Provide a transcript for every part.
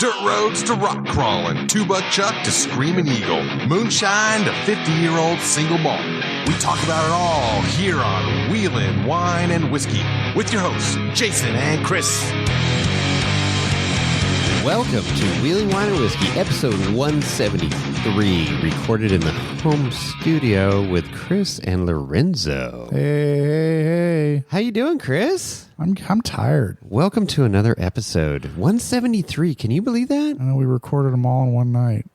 Dirt roads to rock crawling, two-buck chuck to screaming eagle, moonshine to 50-year-old single malt. We talk about it all here on Wheelin' Wine and Whiskey with your hosts, Jason and Chris. Welcome to Wheeling Wine and Whiskey, episode 173, recorded in the home studio with Chris and Lorenzo. Hey. How you doing, Chris? I'm tired. Welcome to another episode. 173. Can you believe that? I know we recorded them all in one night.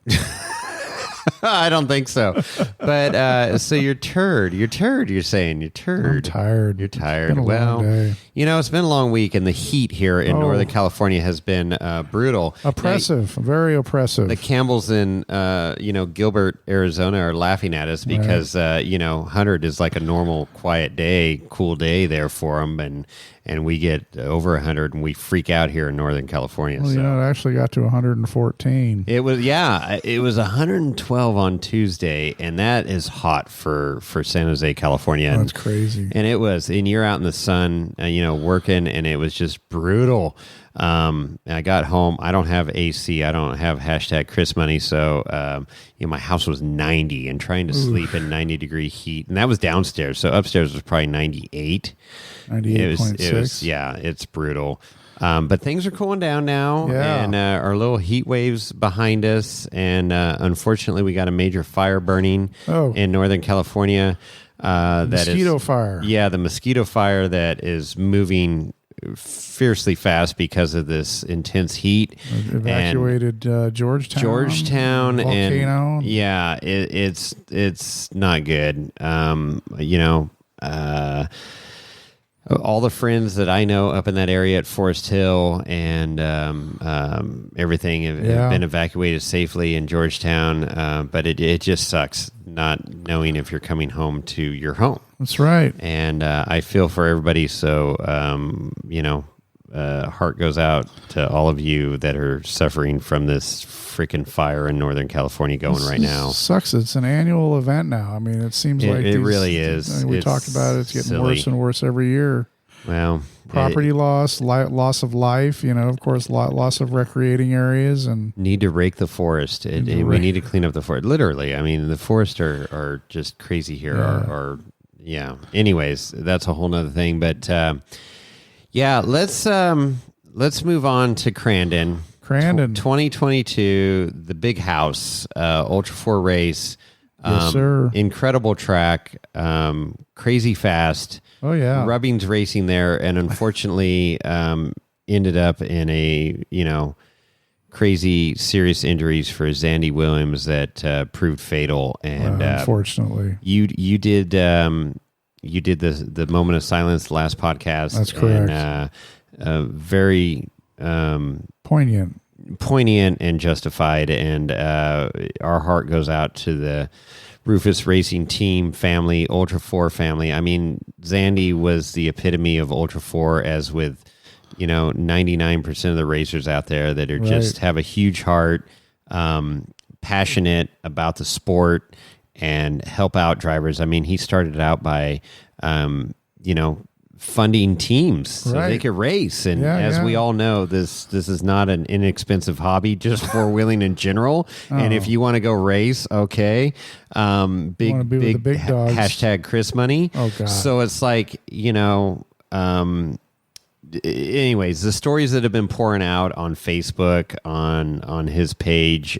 I don't think so. But so you're turd. You're saying. You're turd. I'm tired. You're tired. It's been a long day. You know, it's been a long week, and the heat here in Northern California has been brutal. Oppressive. Very oppressive. The Campbells in, Gilbert, Arizona are laughing at us because, 100 is like a normal, quiet day, cool day there for them, and we get over 100 and we freak out here in Northern California. Well, it actually got to 114. It was 112 on Tuesday, and that is hot for San Jose, California. That's crazy. And you're out in the sun, working, and it was just brutal. I got home. I don't have AC. I don't have hashtag Chris money. So, my house was 90 and trying to sleep in 90-degree heat. And that was downstairs. So upstairs was probably 98. 98.6. It's brutal. But things are cooling down now. Yeah. And our little heat waves behind us. And unfortunately, we got a major fire burning in Northern California. Mosquito fire. Yeah, the mosquito fire that is moving fiercely fast because of this intense heat. Evacuated Georgetown volcano. And it's not good. All the friends that I know up in that area at Forest Hill and everything have been evacuated safely in Georgetown, but it just sucks not knowing if you're coming home to your home. That's right. And I feel for everybody, so heart goes out to all of you that are suffering from this freaking fire in Northern California right now. Sucks. It's an annual event now. I mean, it seems like it really is. We talked about it. It's getting silly. worse and worse every year. Well, property loss of life. Of course, loss of recreating areas, and need to rake the forest. We need to clean up the forest. Literally, I mean, the forests are just crazy here. Anyways, that's a whole nother thing. But let's move on to Crandon. 2022, the Big House Ultra 4 race. Yes, sir. Incredible track, crazy fast. Oh yeah, Rubbings racing there, and unfortunately ended up in a crazy serious injuries for Zandy Williams that proved fatal. And unfortunately, you did the moment of silence last podcast. That's correct. And, very poignant and justified, and our heart goes out to the Rufus Racing Team family, Ultra 4 family. I mean, Zandy was the epitome of Ultra 4, as with 99% of the racers out there that are just have a huge heart, passionate about the sport, and help out drivers. I mean, he started out by funding teams so they could race, and we all know, this is not an inexpensive hobby, just four-wheeling in general. And if you want to go race, okay, big dogs. hashtag Chris money. Oh god. So it's like, anyways, the stories that have been pouring out on Facebook, on his page,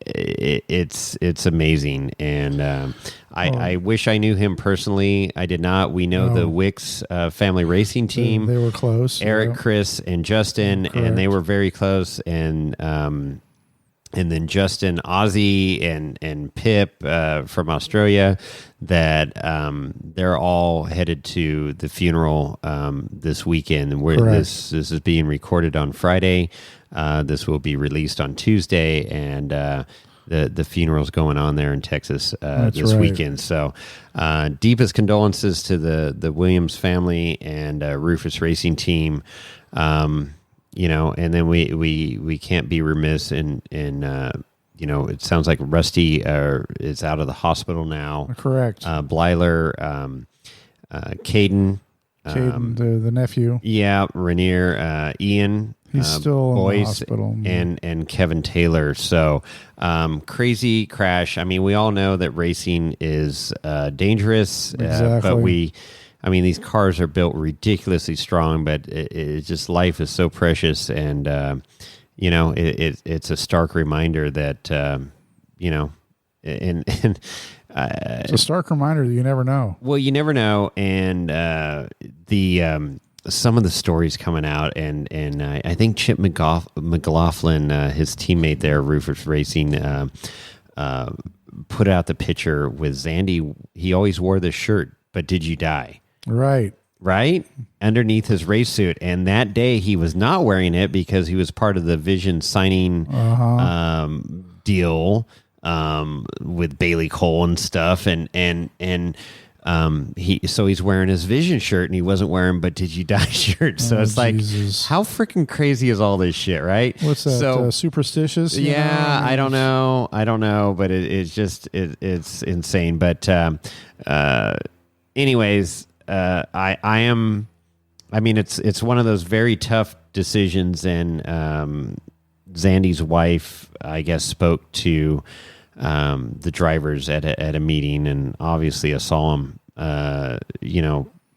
it's amazing, and I wish I knew him personally. I did not. We know the Wicks family racing team. They were close. Eric, Chris, and Justin, and they were very close. And then Justin, Ozzy, and Pip from Australia. That they're all headed to the funeral this weekend. And this is being recorded on Friday. This will be released on Tuesday, and the funeral's going on there in Texas this weekend. So deepest condolences to the Williams family and Rufus Racing Team. And then we can't be remiss in it sounds like Rusty is out of the hospital now. Correct. Blyler, Caden, the nephew. Yeah, Rainier, Ian He's still in the hospital. And Kevin Taylor. So crazy crash. I mean, we all know that racing is dangerous, Exactly. but these cars are built ridiculously strong, but it's just life is so precious, and it's a stark reminder that it's a stark reminder that you never know. Well, you never know, and some of the stories coming out, and I think Chip McLaughlin, his teammate there, Rufus Racing, put out the picture with Zandy. He always wore this shirt, but did you die? Right? Underneath his race suit. And that day he was not wearing it because he was part of the Vision signing deal with Bailey Cole and stuff. He's wearing his Vision shirt, and he wasn't wearing "But Did You Die" shirt. So it's Jesus. like, how freaking crazy is all this shit, right? What's that? So superstitious? Yeah, I don't know, but it's insane. But anyways, it's one of those very tough decisions, and Zandy's wife, I guess, spoke to the drivers at a meeting, and obviously a solemn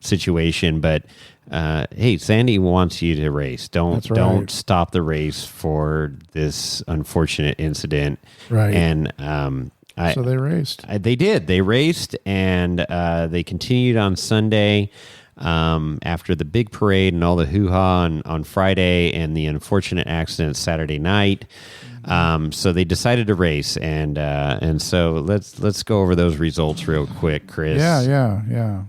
situation, but hey, Sandy wants you to race. Don't stop the race for this unfortunate incident. Right. And so they raced. They did. They raced, and they continued on Sunday after the big parade and all the hoo-ha on Friday and the unfortunate accident Saturday night. So they decided to race, and so let's go over those results real quick, Chris. Yeah.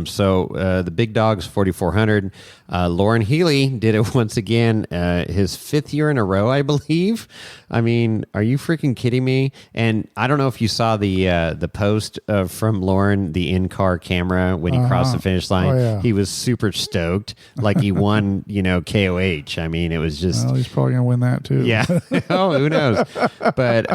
So the big dogs 4,400. Lauren Healy did it once again, his 5th year in a row, I believe. I mean, are you freaking kidding me? And I don't know if you saw the post from Lauren, the in-car camera when he crossed the finish line. Oh, yeah. He was super stoked, like he won, KOH. I mean, it was just. Well, he's probably gonna win that too. Yeah. Oh, who knows? But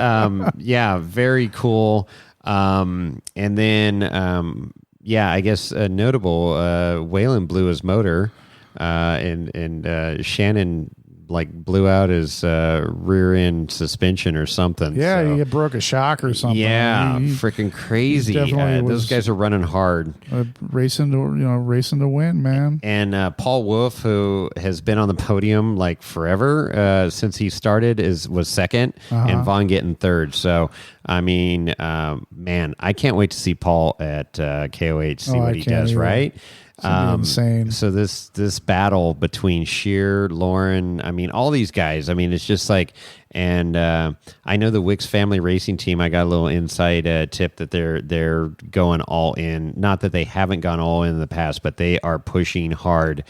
yeah, very cool. And then. Yeah, I guess notable. Waylon blew his motor, and Shannon blew out his rear end suspension or something. Yeah, so. he broke a shock or something. Yeah, freaking crazy. Those guys are running hard, racing to win, man. And Paul Wolf, who has been on the podium forever since he started, was second, and Vaughn getting third. So. I mean, man, I can't wait to see Paul at KOH, see what he does, either. Right? Insane. So this battle between Shear, Lauren, I mean, all these guys, I mean, it's just like, and I know the Wicks family racing team, I got a little inside tip that they're going all in. Not that they haven't gone all in the past, but they are pushing hard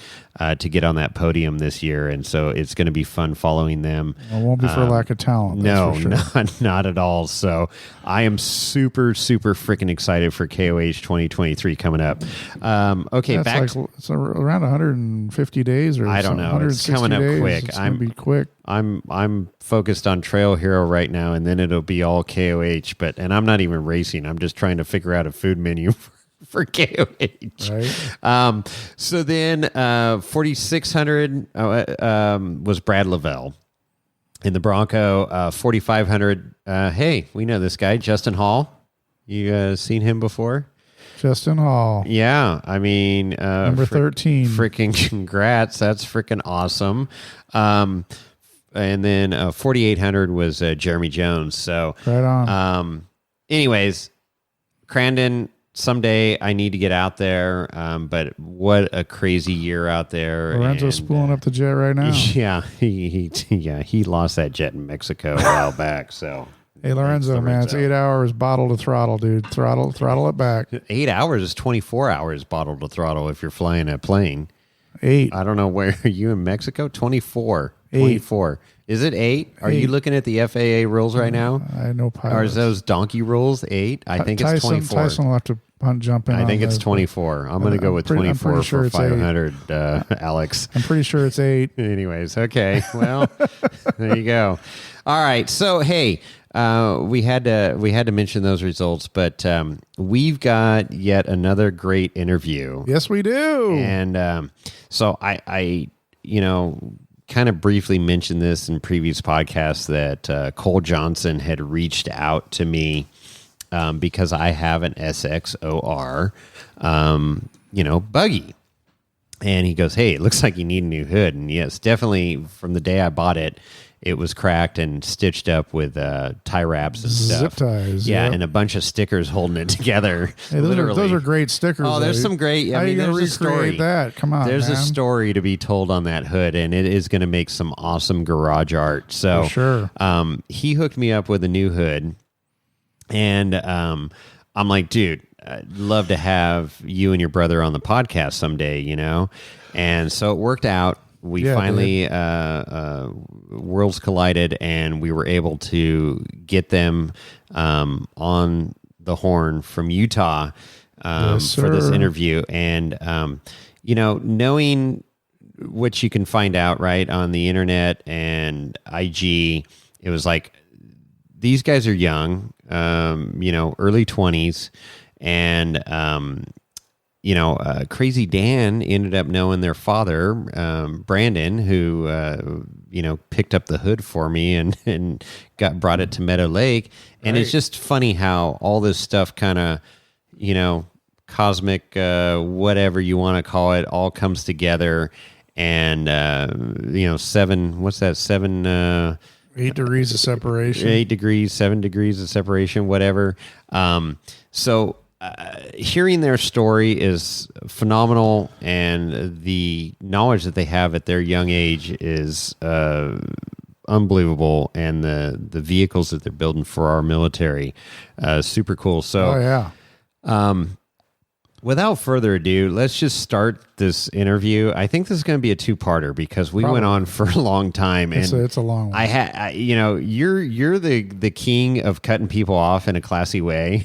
to get on that podium this year, and so it's going to be fun following them. It won't be for lack of talent. No, for sure. not at all. So I am super, super freaking excited for KOH 2023 coming up. Okay, it's around 150 days, or I don't know. It's coming up days. quick. It's going to be quick. I'm focused on Trail Hero right now, and then it'll be all KOH. And I'm not even racing. I'm just trying to figure out a food menu for KOH. Right. So then 4,600 was Brad Lavelle. In the Bronco, 4,500. Hey, we know this guy, Justin Hall. You seen him before? Justin Hall. Yeah, I mean, number 13. Freaking congrats! That's freaking awesome. And then 4,800 was Jeremy Jones. So right on. Anyways, Crandon. Someday I need to get out there, but what a crazy year out there. Lorenzo's spooling up the jet right now. Yeah, he lost that jet in Mexico a while back. So hey, Lorenzo, man, it's 8 hours bottle to throttle, dude. Throttle it back. 8 hours is 24 hours bottle to throttle if you're flying a plane. 8. I don't know, where are you in Mexico? 24. 24. Is it 8? Are you looking at the FAA rules right now? I know pilots. Or is those donkey rules 8? I think it's 24. Tyson will have to jump in. I think it's 24. I'm going to go with 24 for 500, Alex. I'm pretty sure it's 8. Anyways, okay. Well, there you go. All right. So, hey, we had to mention those results, but we've got yet another great interview. Yes, we do. And so I kind of briefly mentioned this in previous podcasts that Cole Johnson had reached out to me because I have an SXOR, buggy. And he goes, hey, it looks like you need a new hood. And yes, definitely from the day I bought it, it was cracked and stitched up with tie wraps and stuff. Zip ties. Yeah, yep. and a bunch of stickers holding it together. Hey, those are great stickers. Oh, there's some great. How are you going to recreate that? Come on, there's man. a story to be told on that hood, and it is going to make some awesome garage art. So, for sure. He hooked me up with a new hood, and I'm like, dude, I'd love to have you and your brother on the podcast someday, And so it worked out. We finally worlds collided, and we were able to get them on the horn from Utah for this interview. And knowing what you can find out right on the internet and IG, it was like these guys are young, early 20s, and Crazy Dan ended up knowing their father, Brandon, who, picked up the hood for me and brought it to Meadow Lake. And It's just funny how all this stuff kind of, cosmic, whatever you want to call it, all comes together. And, 8 degrees of separation. 7 degrees of separation, whatever. Hearing their story is phenomenal, and the knowledge that they have at their young age is unbelievable, and the vehicles that they're building for our military, super cool. So, without further ado, let's just start this interview. I think this is going to be a two-parter because we went on for a long time, and it's a long one. You're the king of cutting people off in a classy way.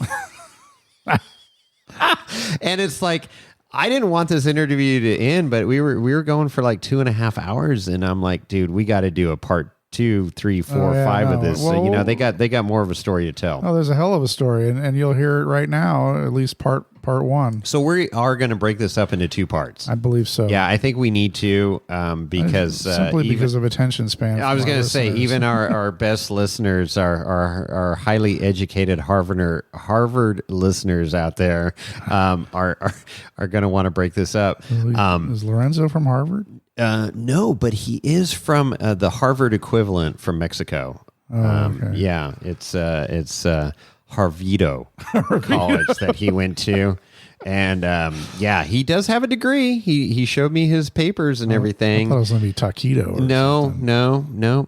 And it's like, I didn't want this interview to end, but we were going for like 2.5 hours, and I'm like, dude, we got to do a part 2, 3, 4, 5 of this. Well, so, they got more of a story to tell. Oh, there's a hell of a story, and you'll hear it right now, at least part 1. So we are going to break this up into 2 parts. I believe so. Yeah, I think we need to because simply because of attention span. I was going to say, even our best listeners, our highly educated Harvard listeners out there, are going to want to break this up. Is Lorenzo from Harvard? No, but he is from the Harvard equivalent from Mexico. Okay. Yeah, it's Harvito College that he went to, and he does have a degree. He showed me his papers and everything. I thought it was going to be Taquito. No,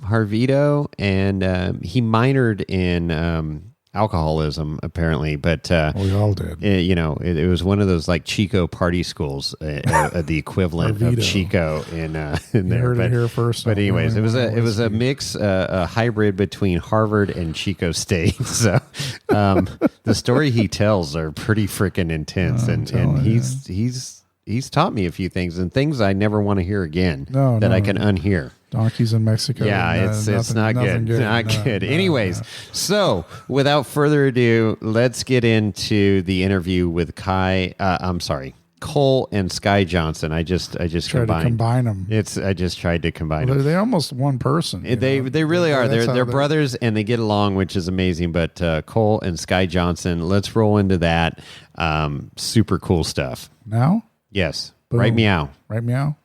Harvito, and he minored in alcoholism apparently, but we all did. It was one of those like Chico party schools, the equivalent of Chico in there. You heard it here first. But anyways, it was a mix, a hybrid between Harvard and Chico State. So the story he tells are pretty freaking intense, and he's taught me a few things and things I never want to hear again that I can unhear. Donkeys in Mexico. Yeah, it's not good. Not good. Anyways, so without further ado, let's get into the interview with Cole and Sky Johnson. I just tried to combine them. I just tried to combine them. They're almost one person. They really are. They're brothers, and they get along, which is amazing. But Cole and Sky Johnson, let's roll into that. Super cool stuff. Now? Yes. Boom. Right meow. Right meow.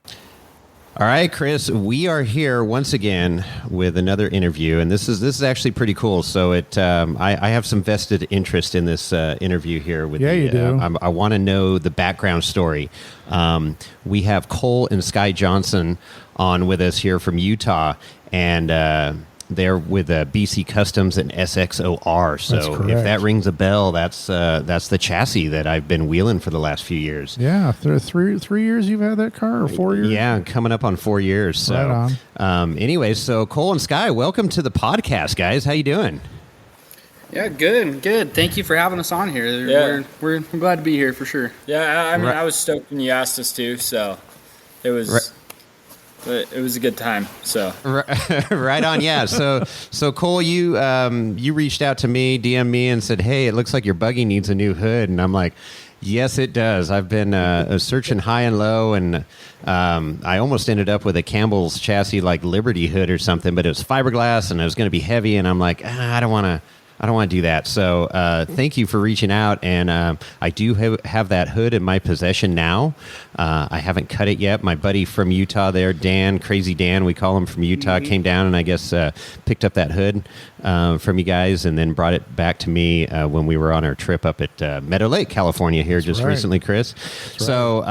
All right, Chris, we are here once again with another interview, and this is actually pretty cool. So I have some vested interest in this interview here. You do. I want to know the background story. We have Cole and Sky Johnson on with us here from Utah, and they're with BC Customs and SXOR. So if that rings a bell, that's the chassis that I've been wheeling for the last few years. Yeah, 3 years you've had that car, or 4 years? Yeah, coming up on 4 years. So, right on. Anyways, so Cole and Sky, welcome to the podcast, guys. How you doing? Yeah, good. Thank you for having us on here. Yeah. We're glad to be here for sure. Yeah, I mean, I was stoked when you asked us to, so it was a good time. So right on, yeah. So Cole, you reached out to me, DM me, and said, "Hey, it looks like your buggy needs a new hood," and I'm like, Yes, it does. I've been searching high and low, and I almost ended up with a Campbell's chassis like Liberty hood or something, but it was fiberglass and it was going to be heavy, and I'm like, I don't want to do that. So thank you for reaching out, and I do have that hood in my possession now. I haven't cut it yet. My buddy from Utah there, Dan, Crazy Dan, we call him, from Utah, came down and I guess picked up that hood from you guys and then brought it back to me when we were on our trip up at Meadow Lake, California here recently, Chris. So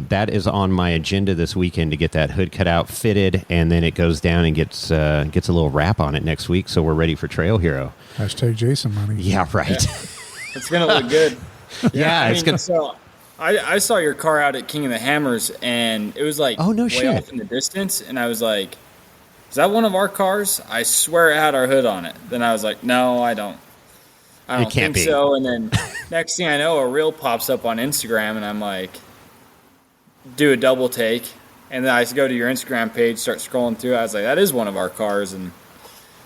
that is on my agenda this weekend to get that hood cut out, fitted, and then it goes down and gets a little wrap on it next week. So we're ready for Trail Hero. Hashtag Jason money. Yeah, right. Yeah. It's going to look good. Yeah, it's going to. So I saw your car out at King of the Hammers, and it was like way off in the distance, and I was like, is that one of our cars? I swear it had our hood on it. Then I was like, no, I don't think so. And then next thing I know, a reel pops up on Instagram, and I'm like, do a double take. And then I go to your Instagram page, start scrolling through. I was like, that is one of our cars. And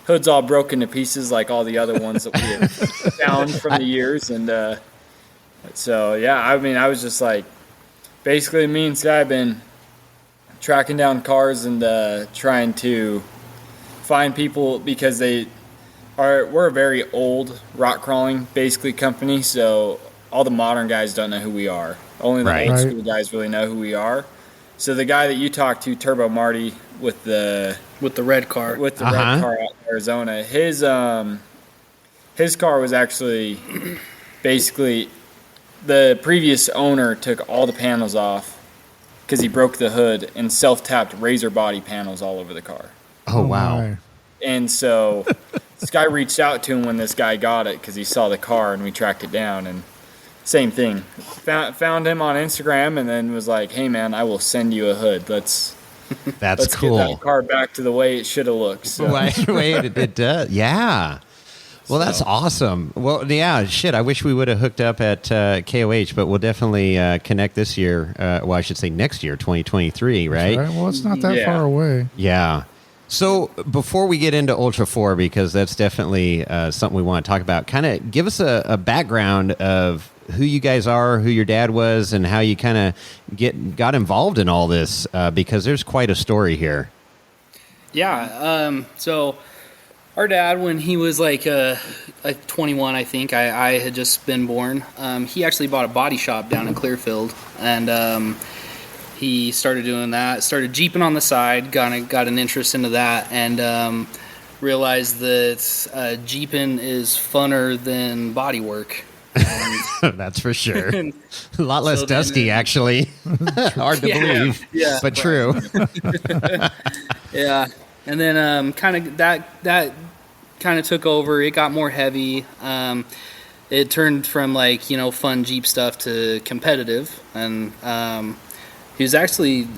hood's all broken to pieces like all the other ones that we have found from the years. And so, yeah, I mean, I was just like, basically me and Sky have been tracking down cars and trying to find people because we're a very old rock crawling basically company, so all the modern guys don't know who we are. Only the old school guys really know who we are. So the guy that you talked to, Turbo Marty, with the red car, red car out in Arizona, his car was actually basically the previous owner took all the panels off because he broke the hood and self-tapped razor body panels all over the car. Oh, wow. My. And so Sky reached out to him when this guy got it because he saw the car, and we tracked it down. And same thing. Found him on Instagram and then was like, hey, man, I will send you a hood. Let's cool. Get that car back to the way it should have looked. So. It does. Yeah. Well, that's awesome. Well, yeah, shit, I wish we would have hooked up at KOH, but we'll definitely connect this year. Well, I should say next year, 2023, right? Right. Well, it's not that far away. Yeah. So before we get into Ultra 4, because that's definitely something we want to talk about, kind of give us a background of who you guys are, who your dad was, and how you kind of got involved in all this, because there's quite a story here. Yeah. So our dad, when he was like 21, I think, I had just been born, he actually bought a body shop down in Clearfield, and he started doing that, started Jeeping on the side, got an interest into that, and realized that Jeeping is funner than body work. That's for sure. A lot less dusty, actually. Hard to believe, but true. Yeah. And then kind of that kind of took over. It got more heavy. It turned from fun Jeep stuff to competitive, and he was actually,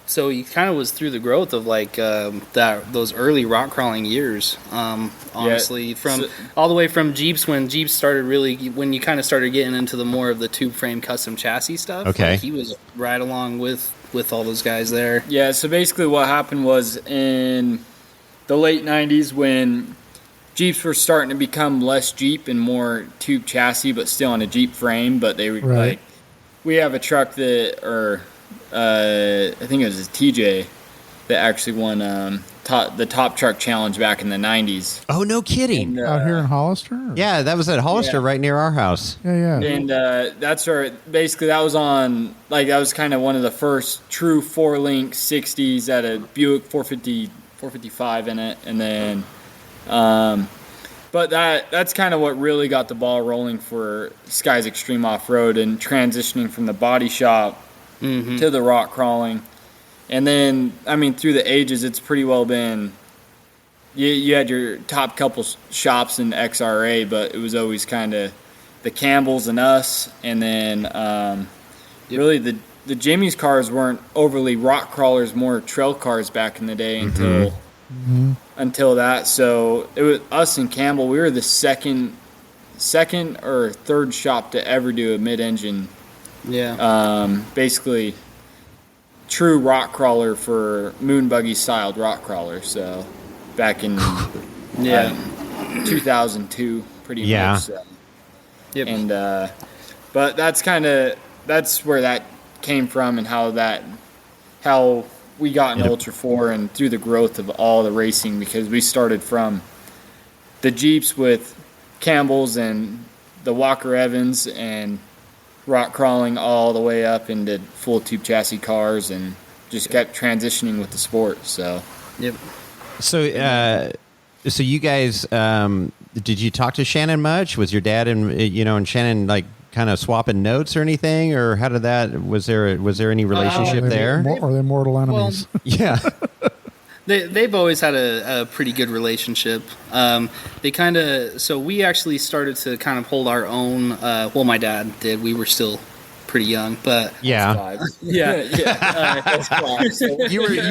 so he kind of was through the growth of those early rock crawling years. Honestly, all the way from Jeeps, when Jeeps started when you kind of started getting into the more of the tube frame custom chassis stuff. Okay, he was right along with all those guys there. Yeah. So basically, what happened was in the late '90s when Jeeps were starting to become less Jeep and more tube chassis, but still on a Jeep frame. But they were we have a truck that, I think it was a TJ that actually won the Top Truck Challenge back in the 90s. Oh, no kidding. And, out here in Hollister? Or? Yeah, that was at Hollister right near our house. Yeah. And that's where, basically, that was on, that was kind of one of the first true 4-link 60s at a Buick 455 in it. And then, but that's kind of what really got the ball rolling for Sky Xtreme Offroad and transitioning from the body shop to the rock crawling. And then, I mean, through the ages, it's pretty well been, you had your top couple shops in XRA, but it was always kind of the Campbells and us. And then really the Jimmy's cars weren't overly rock crawlers, more trail cars back in the day until that. So it was us and Campbell. We were the second or third shop to ever do a mid-engine. Yeah. Basically, true rock crawler for moon buggy styled rock crawler. So back in 2002, pretty much. So. Yep. And But that's where that came from, and how we got in Ultra 4 and through the growth of all the racing, because we started from the Jeeps with Campbell's and the Walker Evans and rock crawling all the way up into full tube chassis cars, and just kept transitioning with the sport. So, yep. So you guys, did you talk to Shannon much? Was your dad and Shannon like kind of swapping notes or anything, or how did that? Was there any relationship there? Are they mortal enemies? Well, yeah. They've always had a pretty good relationship. So we actually started to kind of hold our own. Well, my dad did. We were still pretty young, but yeah. You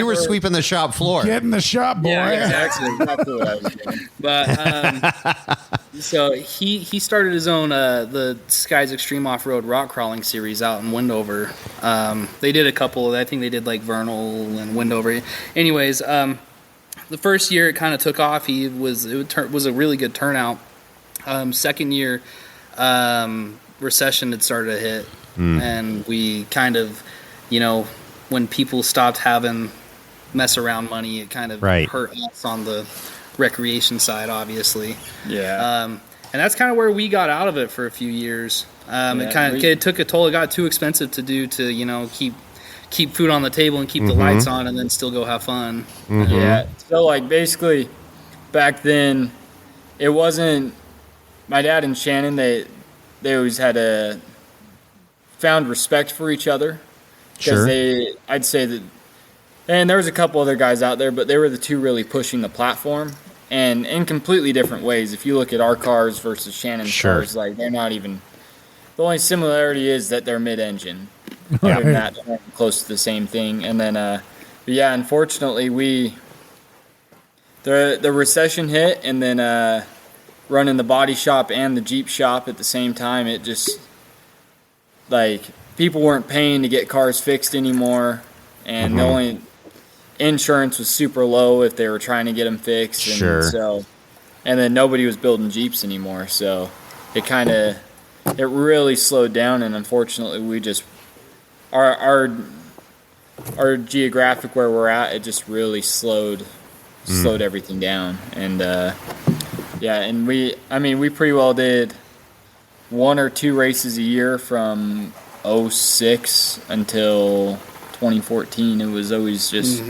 were sweeping the shop floor. Get in the shop, boy. Yeah, exactly what I was doing. But so he started his own the Sky Xtreme Offroad rock crawling series out in Wendover. They did a couple. I think they did like Vernal and Wendover. Anyways, the first year it kind of took off. It was a really good turnout. Second year, recession had started to hit. And we kind of, when people stopped having mess around money, it kind of hurt us on the recreation side, obviously. Yeah. And that's kind of where we got out of it for a few years. It took a toll. It got too expensive to do to, keep food on the table and keep the lights on and then still go have fun. Mm-hmm. Yeah. So like basically back then it wasn't my dad and Shannon, they always had found respect for each other, because I'd say that, and there was a couple other guys out there, but they were the two really pushing the platform, and in completely different ways. If you look at our cars versus Shannon's cars, like they're not even, the only similarity is that they're mid-engine. Other than that, they're close to the same thing. And then, unfortunately, the recession hit, and then running the body shop and the Jeep shop at the same time, it just, like, people weren't paying to get cars fixed anymore, and the only insurance was super low if they were trying to get them fixed. And and then nobody was building Jeeps anymore, so it really slowed down. And unfortunately, we just our geographic where we're at, it just really slowed everything down. And and we pretty well did 1 or 2 races a year from 2006 until 2014. It was always just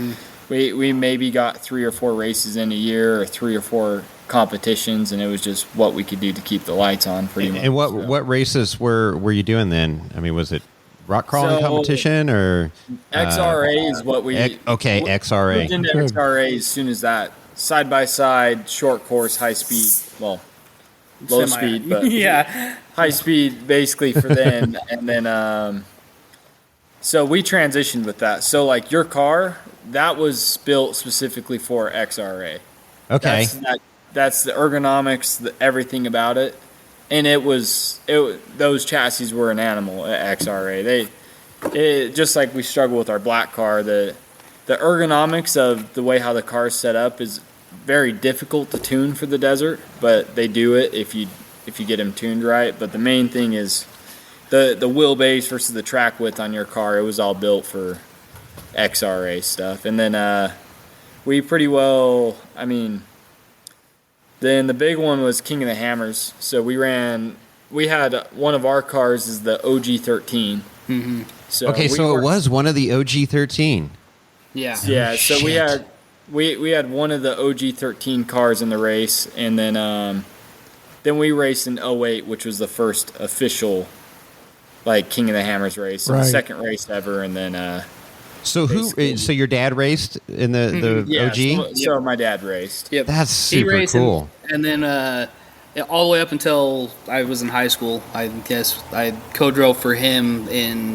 we maybe got 3 or 4 races in a year, or 3 or 4 competitions, and it was just what we could do to keep the lights on pretty much. And what races were you doing then? I mean, was it rock crawling competition or XRA is what we XRA. We did XRA as soon as that, side by side, short course, high speed, low speed, but high speed basically for then. And then so we transitioned with that. So like your car, that was built specifically for XRA. Okay. That's the ergonomics, everything about it. And those chassis were an animal at XRA. Just like we struggle with our black car, the ergonomics of the way how the car's set up is very difficult to tune for the desert, but they do it if you get them tuned right. But the main thing is the wheelbase versus the track width on your car. It was all built for XRA stuff. And then we pretty well, then the big one was King of the Hammers. So we had one of our cars is the OG13. Mm-hmm. So it was one of the OG13. Yeah. Yeah. So we had one of the OG13 cars in the race, and then we raced in 2008, which was the first official like King of the Hammers race, the second race ever, and then. So your dad raced in the OG? So my dad raced. Yep. That's super cool. And then all the way up until I was in high school, I guess I co-drove for him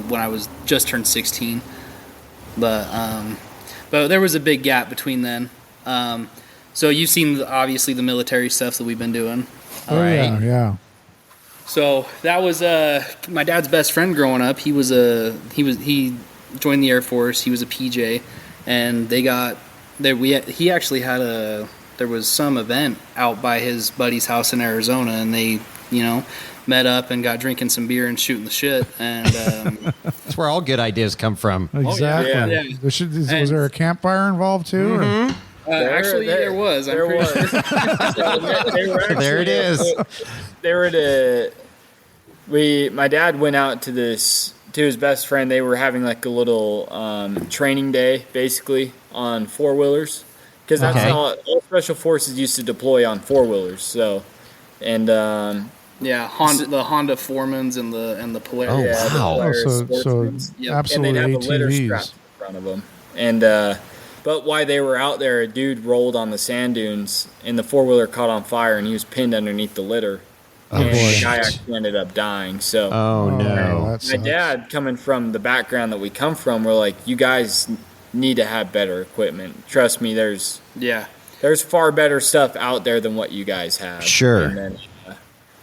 when I was just turned 16. But there was a big gap between then. So you've seen obviously the military stuff that we've been doing. Right? Yeah. So that was my dad's best friend growing up. He joined the Air Force. He was a PJ, and he actually had there was some event out by his buddy's house in Arizona, and they met up and got drinking some beer and shooting the shit. And that's where all good ideas come from. Exactly. Oh, yeah. Was there a campfire involved too? Mm-hmm. Actually, there was. There was. There it is. My dad went out to his best friend. They were having like a little training day, basically, on four-wheelers. Because that's how all special forces used to deploy on four-wheelers. So, and the Honda Foremans and the Polaris. Oh, wow. So absolutely and they'd have ATVs. a litter strapped in front of them. And but while they were out there, a dude rolled on the sand dunes, and the four-wheeler caught on fire, and he was pinned underneath the litter. And the guy actually ended up dying. So, no. My dad, coming from the background that we come from, we're like, you guys need to have better equipment. Trust me, there's far better stuff out there than what you guys have. Sure. And then,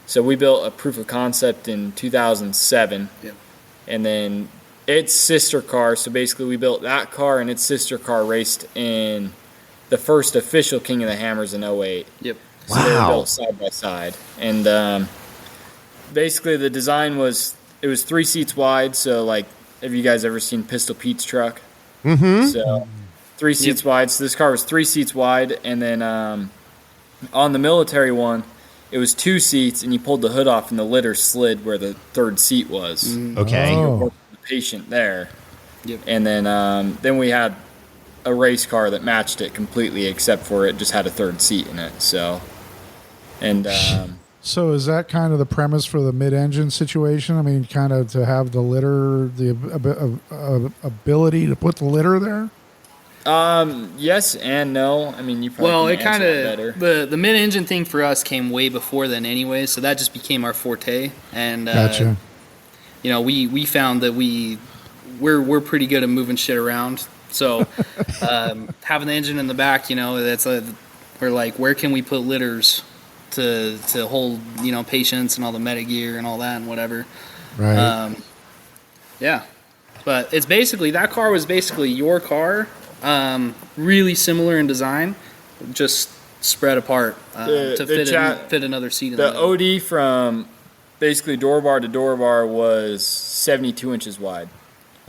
so we built a proof of concept in 2007, and then its sister car. So basically, we built that car, and its sister car raced in the first official King of the Hammers in 2008. Yep. So they were built side by side, and basically the design was 3 seats wide. So like, have you guys ever seen Pistol Pete's truck? Mm-hmm. So 3 seats wide. So this car was 3 seats wide, and then on the military one, it was 2 seats, and you pulled the hood off, and the litter slid where the third seat was. Okay. So you're the patient there. Yep. And then we had a race car that matched it completely, except for it just had a third seat in it. So. And so is that kind of the premise for the mid-engine situation? I mean, kind of to have the litter, the ability to put the litter there? Yes and no. I mean, you probably it kind of the mid-engine thing for us came way before then, anyway. So that just became our forte. And gotcha. We found that we're pretty good at moving shit around. So having the engine in the back, we're like, where can we put litters to hold, patients and all the meta gear and all that and whatever. Right. But it's basically, that car was basically your car, really similar in design, just spread apart to fit another seat in the OD from basically door bar to door bar was 72 inches wide.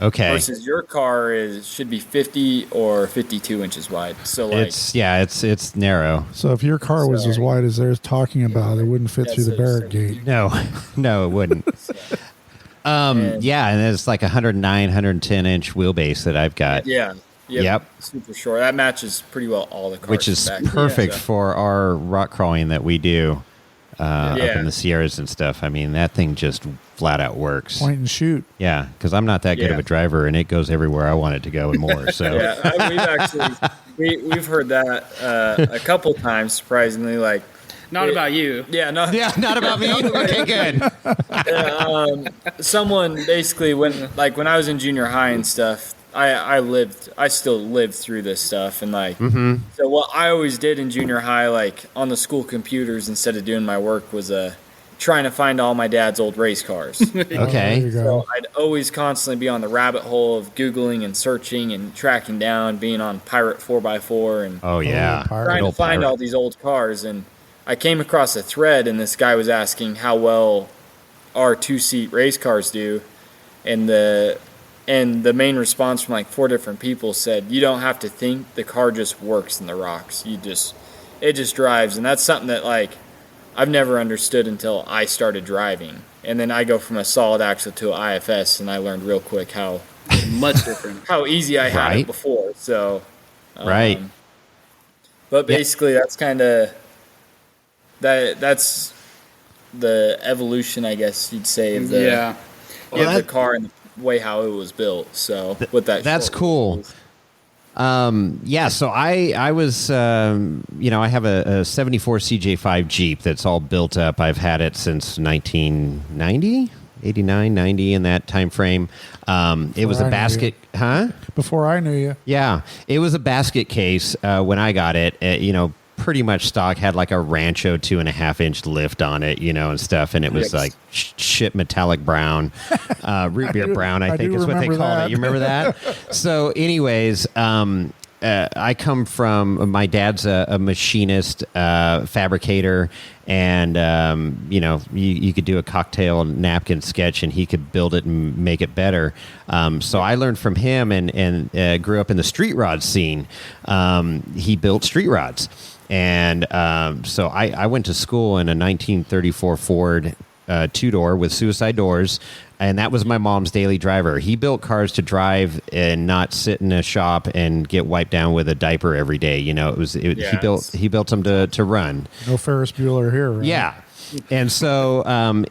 Okay. Versus your car should be 50 or 52 inches wide. So like it's narrow. So if your car was as wide as they're talking about, it wouldn't fit through the barricade gate. No, it wouldn't. And it's like 109, 110 inch wheelbase that I've got. Yeah. Yep. Super short. That matches pretty well all the cars. Which is perfect for our rock crawling that we do up in the Sierras and stuff. I mean, that thing just flat out works. Point and shoot. Yeah, because I'm not that good of a driver, and it goes everywhere I want it to go and more. So we've heard that a couple times, surprisingly. Like, not about you. Yeah, not about me. Okay, good. Someone basically when I was in junior high and stuff, I still lived through this stuff, and like, so what I always did in junior high, like on the school computers instead of doing my work, was trying to find all my dad's old race cars. Okay. So I'd always constantly be on the rabbit hole of Googling and searching and tracking down, being on Pirate 4x4 and trying to find all these old cars. And I came across a thread, and this guy was asking how well our 2-seat race cars do. And the main response from like 4 different people said, you don't have to think, the car just works in the rocks. It just drives. And that's something that like I've never understood until I started driving. And then I go from a solid axle to an IFS, and I learned real quick how much different, how easy I had it before. So, but basically that's kind of, that's the evolution, I guess you'd say, of the car and the way how it was built. So that's cool. So I was, I have a 74 CJ5 Jeep that's all built up. I've had it since 1990, 89, 90 in that time frame. It was a basket, Before I knew you. Yeah. It was a basket case when I got it, pretty much stock, had like a Rancho 2.5-inch lift on it, and stuff. And it was like shit metallic brown, root beer brown, I think is what they called it. You remember that? So anyways, I come from, my dad's a machinist, fabricator, and you could do a cocktail napkin sketch and he could build it and make it better. So I learned from him and grew up in the street rod scene. He built street rods. And so I went to school in a 1934 Ford two-door with suicide doors, and that was my mom's daily driver. He built cars to drive and not sit in a shop and get wiped down with a diaper every day. He built them to run. No Ferris Bueller here, right? Yeah. And so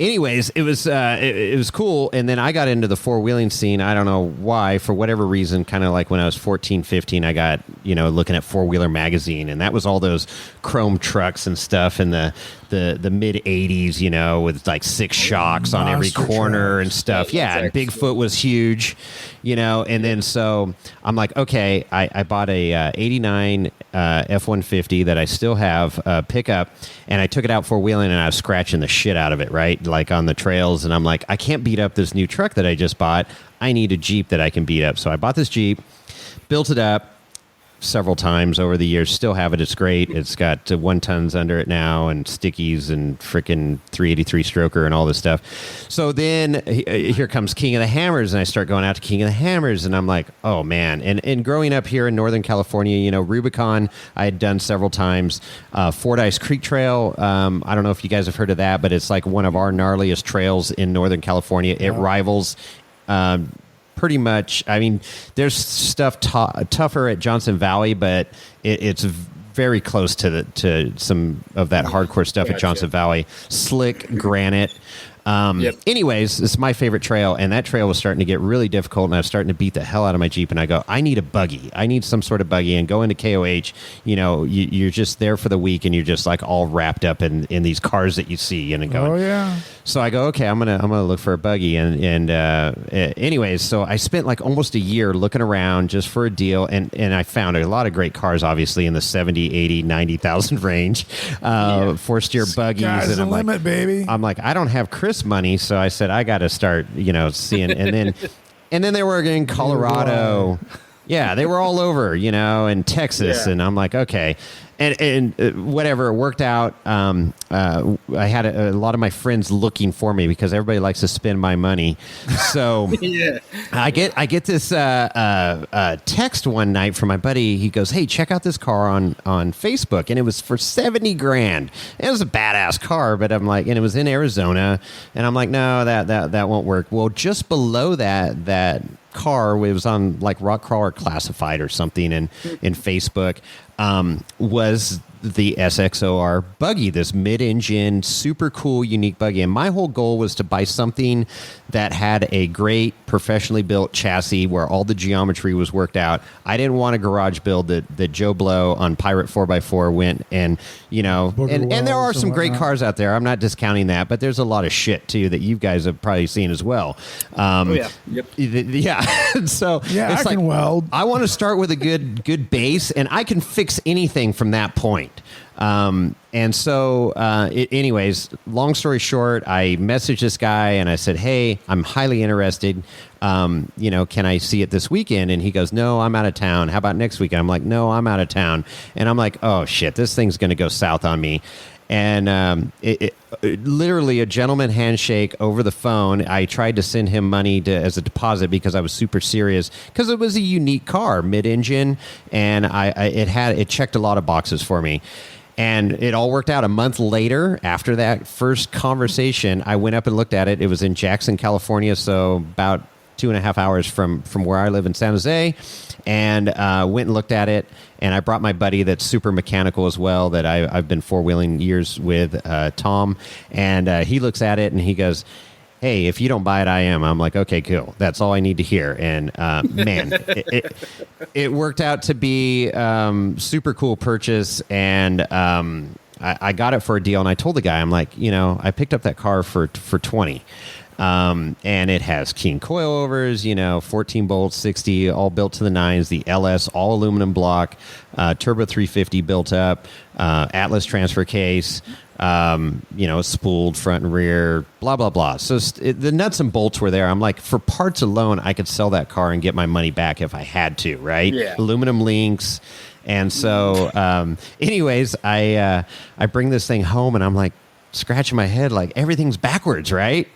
anyways, it was cool. And then I got into the four-wheeling scene. I don't know why, for whatever reason, kind of like when I was 14, 15, I got, looking at Four-Wheeler magazine, and that was all those chrome trucks and stuff in the mid 80s, with like 6 shocks on every corner and stuff. Yeah. And Bigfoot was huge, and then so I'm like, okay, I bought a 89 F-150 that I still have pickup, and I took it out four-wheeling and I was scratching the shit out of it, right? Like on the trails. And I'm like, I can't beat up this new truck that I just bought. I need a Jeep that I can beat up. So I bought this Jeep, built it up several times over the years, still have it. It's great. It's got 1 tons under it now and stickies and freaking 383 stroker and all this stuff. So then here comes King of the Hammers, and I start going out to King of the Hammers, and I'm like, oh man. And growing up here in Northern California, Rubicon I had done several times. Fordyce Creek Trail, I don't know if you guys have heard of that, but it's like one of our gnarliest trails in Northern California. It rivals pretty much. I mean, there's stuff tougher at Johnson Valley, but it's very close to some of that hardcore stuff at Johnson Valley. Slick granite. Anyways, it's my favorite trail, and that trail was starting to get really difficult, and I was starting to beat the hell out of my Jeep, and I go, I need a buggy. I need some sort of buggy. And going to KOH, you're just there for the week, and you're just like all wrapped up in these cars that you see, and going, oh yeah. So I go, okay, I'm gonna look for a buggy, and anyways, so I spent like almost a year looking around just for a deal, and I found a lot of great cars, obviously in the 70, 80, 90,000 range, 4-steer buggies. Sky's and the I'm limit, like, baby. I'm like, I don't have Chris money, so I said I got to start, seeing, and then they were in Colorado. Yeah, they were all over, in Texas, and I'm like, okay. And whatever, it worked out. I had a lot of my friends looking for me because everybody likes to spend my money. So I get this text one night from my buddy. He goes, "Hey, check out this car on Facebook," and it was for $70,000. It was a badass car, but I'm like, and it was in Arizona, and I'm like, no, that won't work. Well, just below that car, it was on like Rock Crawler Classified or something in Facebook, was the SXOR buggy, this mid-engine, super cool, unique buggy. And my whole goal was to buy something that had a great professionally built chassis where all the geometry was worked out. I didn't want a garage build that Joe Blow on Pirate 4x4 went and, and there are some great cars out there. I'm not discounting that, but there's a lot of shit too that you guys have probably seen as well. So I can weld. I want to start with a good base, and I can fix anything from that point. And so, anyways, long story short, I messaged this guy and I said, hey, I'm highly interested. Can I see it this weekend? And he goes, no, I'm out of town. How about next weekend? I'm like, no, I'm out of town. And I'm like, oh shit, this thing's going to go south on me. And it literally a gentleman handshake over the phone. I tried to send him money as a deposit because I was super serious because it was a unique car, mid-engine, and it checked a lot of boxes for me. And it all worked out. A month later, after that first conversation, I went up and looked at it. It was in Jackson, California, so about 2.5 hours from where I live in San Jose, and went and looked at it. And I brought my buddy that's super mechanical as well, that I've been four-wheeling years with, Tom. And he looks at it and he goes, hey, if you don't buy it, I am. I'm like, okay, cool. That's all I need to hear. And man, it worked out to be super cool purchase. And I got it for a deal. And I told the guy, I'm like, I picked up that car for 20. And it has King coilovers, 14 bolts, 60, all built to the nines. The LS, all aluminum block, Turbo 350 built up, Atlas transfer case, spooled front and rear, blah, blah, blah. So the nuts and bolts were there. I'm like, for parts alone, I could sell that car and get my money back if I had to, right? Yeah. Aluminum links. And so, anyways, I bring this thing home and I'm like, scratching my head, like everything's backwards, right?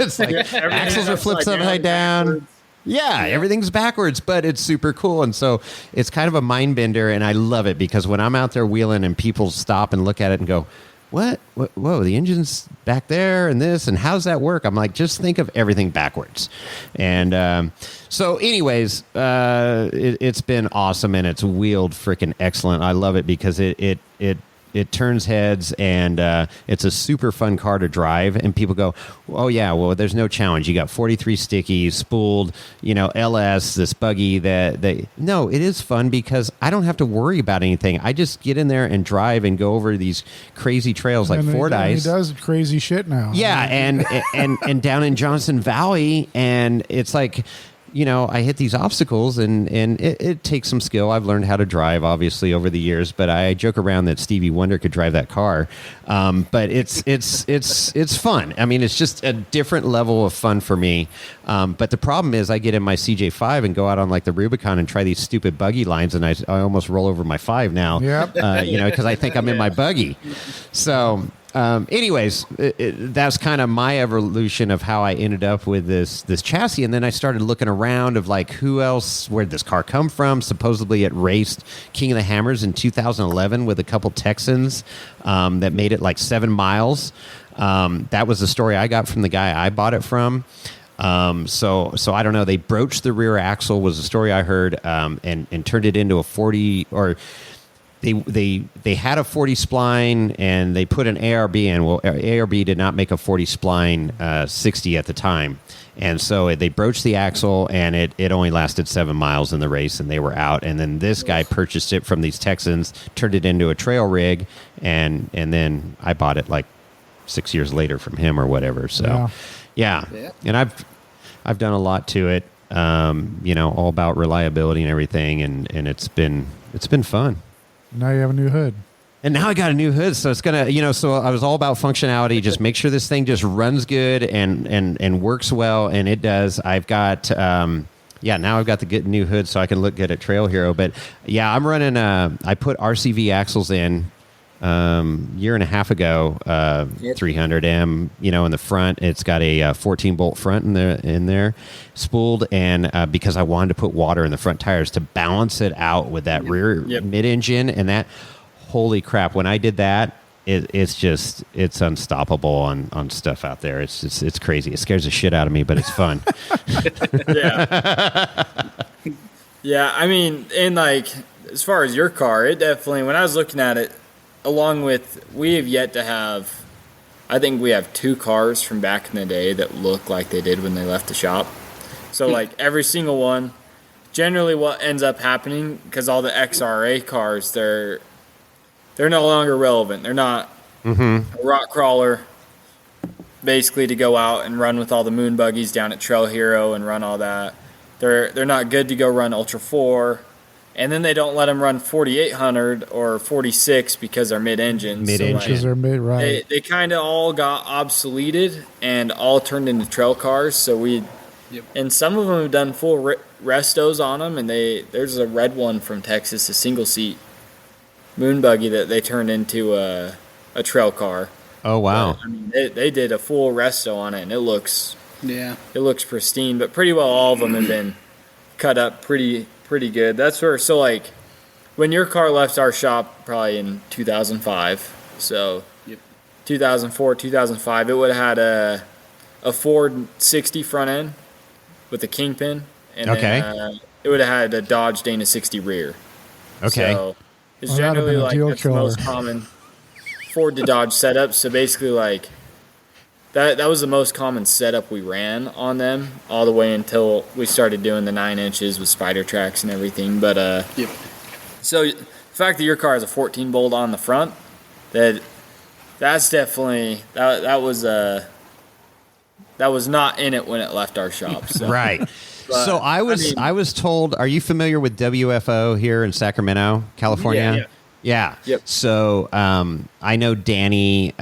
It's like axles are flipped upside down. Yeah, everything's backwards, but it's super cool. And so it's kind of a mind bender, and I love it because when I'm out there wheeling and people stop and look at it and go, what? Whoa, the engine's back there and this, and how's that work? I'm like, just think of everything backwards. And so anyways, it's been awesome, and it's wheeled freaking excellent. I love it because it turns heads, and it's a super fun car to drive. And people go, oh, yeah, well, there's no challenge. You got 43 stickies, spooled, LS, this buggy No, it is fun because I don't have to worry about anything. I just get in there and drive and go over these crazy trails like Fordyce. He does crazy shit now. Yeah, and down in Johnson Valley, and it's like... I hit these obstacles, and it takes some skill. I've learned how to drive, obviously, over the years, but I joke around that Stevie Wonder could drive that car. But it's fun. I mean, it's just a different level of fun for me. But the problem is I get in my CJ5 and go out on like the Rubicon and try these stupid buggy lines, and I almost roll over my 5 now, yep. Because I think I'm in my buggy. So... anyways, that's kind of my evolution of how I ended up with this chassis. And then I started looking around of like, who else, where'd this car come from? Supposedly it raced King of the Hammers in 2011 with a couple Texans that made it like 7 miles. That was the story I got from the guy I bought it from. So I don't know. They broached the rear axle was a story I heard, and turned it into a 40 or... They had a 40 spline and they put an ARB in. Well, ARB did not make a 40 spline 60 at the time. And so they broached the axle, and it only lasted 7 miles in the race, and they were out. And then this guy purchased it from these Texans, turned it into a trail rig, and then I bought it like 6 years later from him or whatever. So, yeah. And I've done a lot to it, all about reliability and everything, and it's been fun. Now you have a new hood. And now I got a new hood, so it's going to, so I was all about functionality. Just make sure this thing just runs good and works well, and it does. I've got, now I've got the good new hood so I can look good at Trail Hero. But, yeah, I'm running, I put RCV axles in year and a half ago, 300M, in the front. It's got a 14-bolt front in there, spooled, and because I wanted to put water in the front tires to balance it out with that rear mid-engine, and that, holy crap, when I did that, it's unstoppable on stuff out there. It's crazy. It scares the shit out of me, but it's fun. Yeah, I mean, and like, as far as your car, it definitely, when I was looking at it, along with, we have yet to have, I think we have 2 cars from back in the day that look like they did when they left the shop. So, like, every single one, generally what ends up happening, because all the XRA cars, they're no longer relevant. They're not a rock crawler, basically, to go out and run with all the moon buggies down at Trail Hero and run all that. They're not good to go run Ultra 4. And then they don't let them run 4800 or 46 because they're mid-engine. Because they're right. They kind of all got obsoleted and all turned into trail cars. So and some of them have done full restos on them. And there's a red one from Texas, a single-seat moon buggy that they turned into a trail car. Oh, wow. But, I mean, they did a full resto on it, and it looks pristine. But pretty well all of them have been cut up pretty good. That's where, so like, when your car left our shop probably in 2005, so 2004, 2005, it would have had a Ford 60 front end with a kingpin, and then, it would have had a Dodge Dana 60 rear. Okay. So it's generally like that's the most common Ford to Dodge setup. So basically, like, that was the most common setup we ran on them all the way until we started doing the 9 inches with spider tracks and everything. But so the fact that your car has a 14 bolt on the front, that's definitely that was that was not in it when it left our shop. So. Right. But, so I was told, are you familiar with WFO here in Sacramento, California? Yeah. Yep. So I know Danny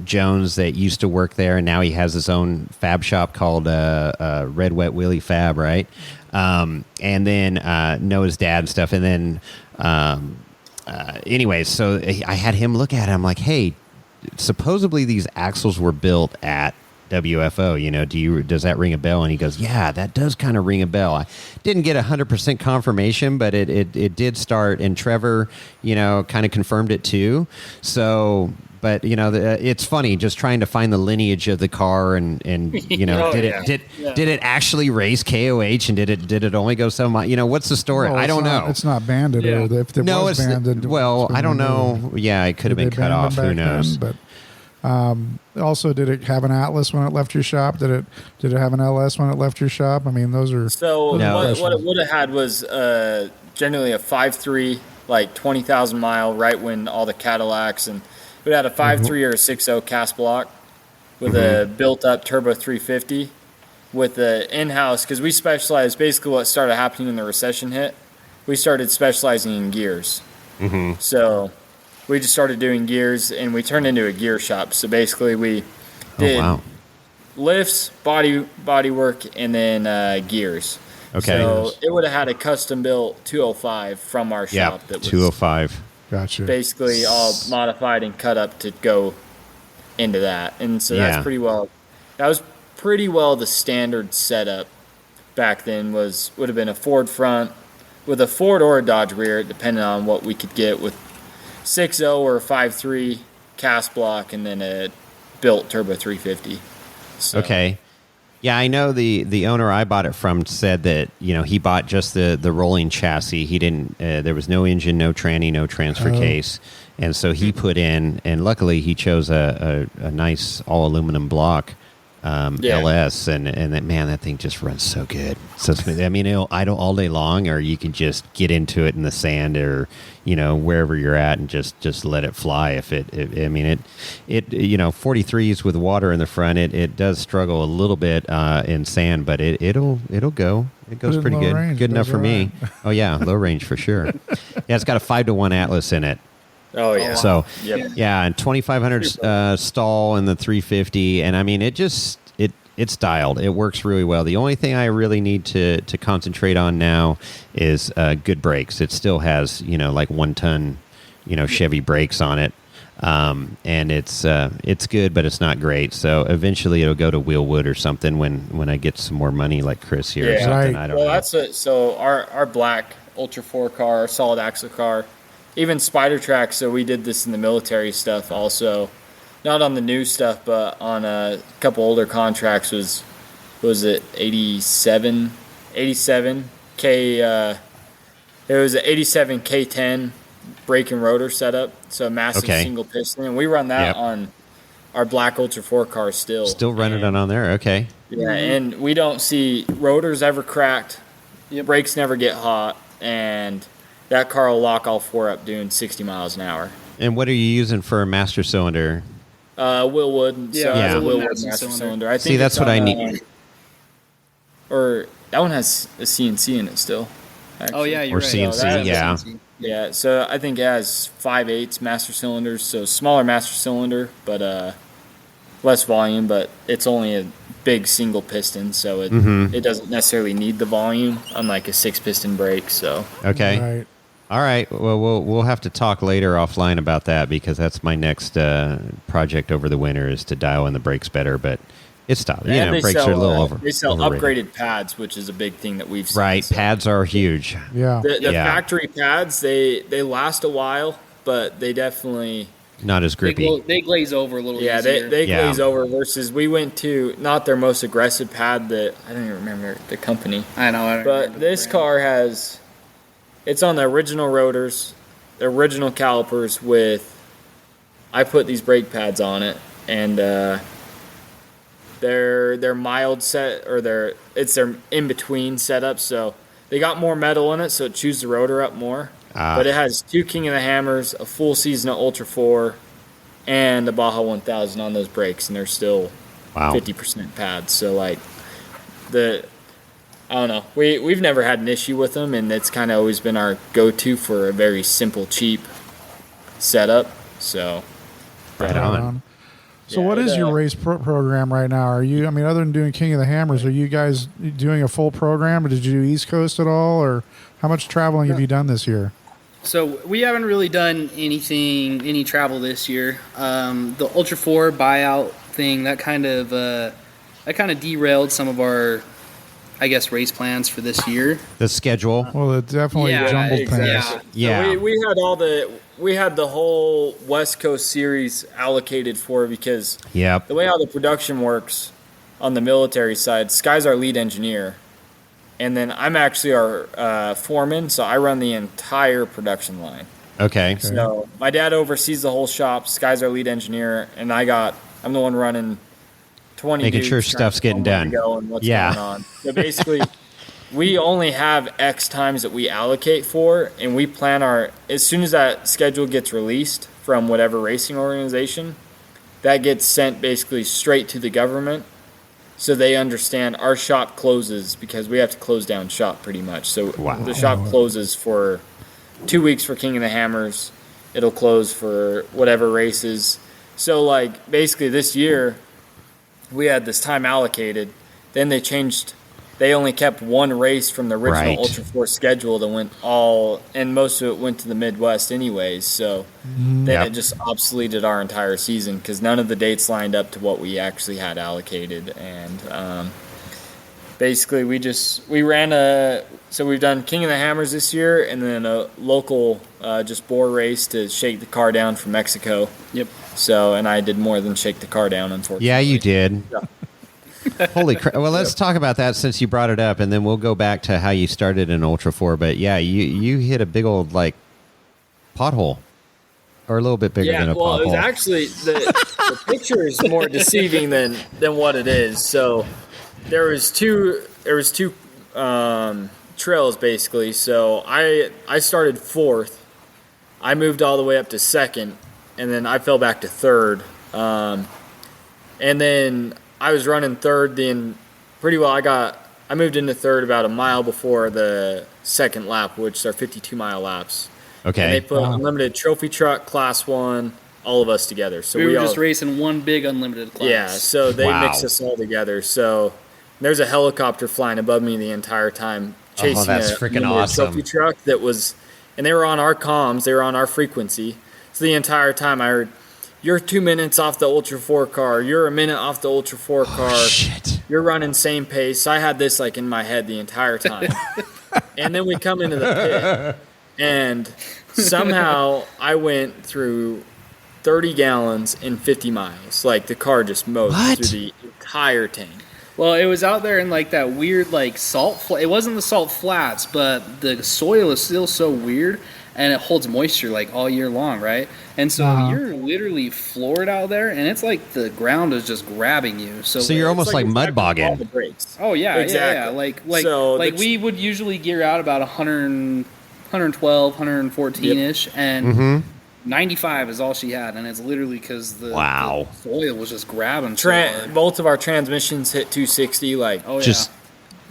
Jones that used to work there, and now he has his own fab shop called Red Wet Willie Fab, right? And then know his dad and stuff. And then anyways, so I had him look at it. I'm like, hey, supposedly these axles were built at WFO, you know, does that ring a bell? And he goes, yeah, that does kind of ring a bell. I didn't get 100% confirmation, but it did start, and Trevor, you know, kind of confirmed it too. So, but you know, it's funny just trying to find the lineage of the car, and you know, did it actually race KOH, and did it only go so much? You know, what's the story? Well, I don't know. It's not banded, or if it was banded. I don't know. Yeah, it could have been cut off. Who knows? Then, but also, did it have an Atlas when it left your shop? Did it have an LS when it left your shop? I mean, those are what it would have had was generally a 5.3, like 20,000 mile, right when all the Cadillacs, and it had a 5.3 or a 6.0 cast block with a built up turbo 350 with the in-house, because we specialized. Basically what started happening when the recession hit, we started specializing in gears. So we just started doing gears, and we turned into a gear shop. So basically we did lifts, body work, and then gears. Okay. So it would have had a custom built 205 from our shop. That was 205. Gotcha. Basically all modified and cut up to go into that. And so that was pretty well the standard setup back then. Would have been a Ford front with a Ford or a Dodge rear, depending on what we could get, with 6.0 or 5.3 cast block, and then a built turbo 350. So. Okay. Yeah, I know the owner I bought it from said that, you know, he bought just the rolling chassis. He didn't, there was no engine, no tranny, no transfer case. And so he put in, and luckily he chose a nice all aluminum block LS, and that thing just runs so good. So I mean, it'll idle all day long, or you can just get into it in the sand, or you know, wherever you're at, and just let it fly. If it you know, 43s with water in the front, it does struggle a little bit in sand, but it'll go. It goes pretty good. Range, good enough for me. Oh yeah, low range for sure. Yeah, it's got a 5-to-1 Atlas in it. Oh yeah. So and 2,500 stall in the 350, and I mean it's dialed. It works really well. The only thing I really need to concentrate on now is good brakes. It still has, you know, like 1-ton, you know, Chevy brakes on it, and it's good, but it's not great. So eventually it'll go to Wheelwood or something when I get some more money, like Chris here or something. I don't know. That's it. So our black Ultra 4 car, solid axle car. Even Spider Track, so we did this in the military stuff also. Not on the new stuff, but on a couple older contracts was it 87 K, it was an 87 K10 brake and rotor setup, so a massive single piston. And we run that on our black Ultra 4 car still. Still running it on there, okay. Yeah, and we don't see rotors ever cracked, brakes never get hot, and that car will lock all four up doing 60 miles an hour. And what are you using for a master cylinder? Wheelwood. Yeah. Wheelwood master cylinder. I think that's what I need. Or that one has a CNC in it still. Actually. Oh yeah, you're right. CNC, yeah. CNC. Yeah, so I think it has 5/8 master cylinders, so smaller master cylinder, but less volume, but it's only a big single piston, so it doesn't necessarily need the volume, unlike a 6-piston brake. So okay. All right. Well, we'll have to talk later offline about that, because that's my next project over the winter, is to dial in the brakes better. But it's tough. You know, brakes are a little over. They sell upgraded pads, which is a big thing that we've seen. Right. So. Pads are huge. Yeah. The factory pads, they last a while, but they definitely not as grippy. They glaze over a little. Yeah, easier. they glaze over. Versus we went to not their most aggressive pad. That I don't even remember the company. I know. But this car has. It's on the original rotors, the original calipers with. I put these brake pads on it, and they're mild set, or it's their in between setup. So they got more metal in it, so it chews the rotor up more. But it has 2 King of the Hammers, a full season of Ultra 4, and a Baja 1000 on those brakes, and they're still 50% pads. So like I don't know. We've never had an issue with them, and it's kind of always been our go-to for a very simple, cheap setup. So right on. So what is your race program right now? Are you, I mean, other than doing King of the Hammers, are you guys doing a full program, or did you do East Coast at all, or how much traveling have you done this year? So we haven't really done any travel this year. The Ultra 4 buyout thing, that kind of derailed some of our, I guess, race plans for this year. The schedule. Well, it definitely jumbled things. Yeah. So we had the whole West Coast series allocated for, because the way how the production works on the military side, Sky's our lead engineer, and then I'm actually our foreman, so I run the entire production line. Okay. So my dad oversees the whole shop. Sky's our lead engineer, and I'm the one running 20 making sure stuff's getting done. And what's going on. So basically, we only have X times that we allocate for, and we plan as soon as that schedule gets released from whatever racing organization, that gets sent basically straight to the government, so they understand our shop closes, because we have to close down shop pretty much. So the shop closes for 2 weeks for King of the Hammers. It'll close for whatever races. So like basically this year, we had this time allocated. Then they only kept one race from the original Ultra 4 schedule that went and most of it went to the Midwest anyways. So then it just obsoleted our entire season, because none of the dates lined up to what we actually had allocated. And basically we ran so we've done King of the Hammers this year, and then a local just bore race to shake the car down from Mexico. Yep. So, and I did more than shake the car down, unfortunately. Yeah, you did. Yeah. Holy crap. Well, let's talk about that since you brought it up, and then we'll go back to how you started in Ultra 4. But yeah, you hit a big old pothole, or a little bit bigger than a pothole. It was actually the picture is more deceiving than what it is. So there was two trails basically. So I started fourth. I moved all the way up to second, and then I fell back to third. And then I was running third, then pretty well I moved into third about a mile before the second lap, which are 52-mile laps. Okay. And they put unlimited trophy truck, class 1, all of us together. So we were just racing one big unlimited class. Yeah, so they mixed us all together. So there's a helicopter flying above me the entire time, chasing that's freaking awesome. Trophy truck and they were on our comms, they were on our frequency. So the entire time I heard, "You're 2 minutes off the Ultra 4 car. You're a minute off the Ultra 4 car. Shit. You're running same pace." So I had this in my head the entire time. And then we come into the pit, and somehow I went through 30 gallons in 50 miles. The car just mowed through the entire tank. Well, it was out there in that weird salt. It wasn't the salt flats, but the soil is still so weird, and it holds moisture all year long, right? And so you're literally floored out there, and it's the ground is just grabbing you. So you're almost like mud bogging. Oh yeah, exactly. Yeah. We would usually gear out about 100, 112, 114 ish, and 95 is all she had, and it's literally because the soil was just grabbing. Both of our transmissions hit 260.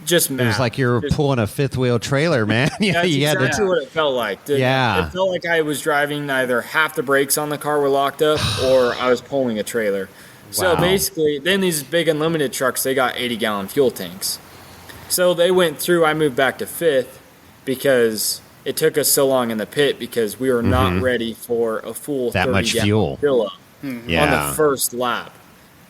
Just mad. It was like you're pulling a fifth wheel trailer, man. That's exactly what it felt like. It felt like I was driving either half the brakes on the car were locked up, or I was pulling a trailer. So basically, then these big unlimited trucks, they got 80-gallon fuel tanks. So they went through. I moved back to fifth because it took us so long in the pit, because we were not ready for a full that much fuel fill up on the first lap.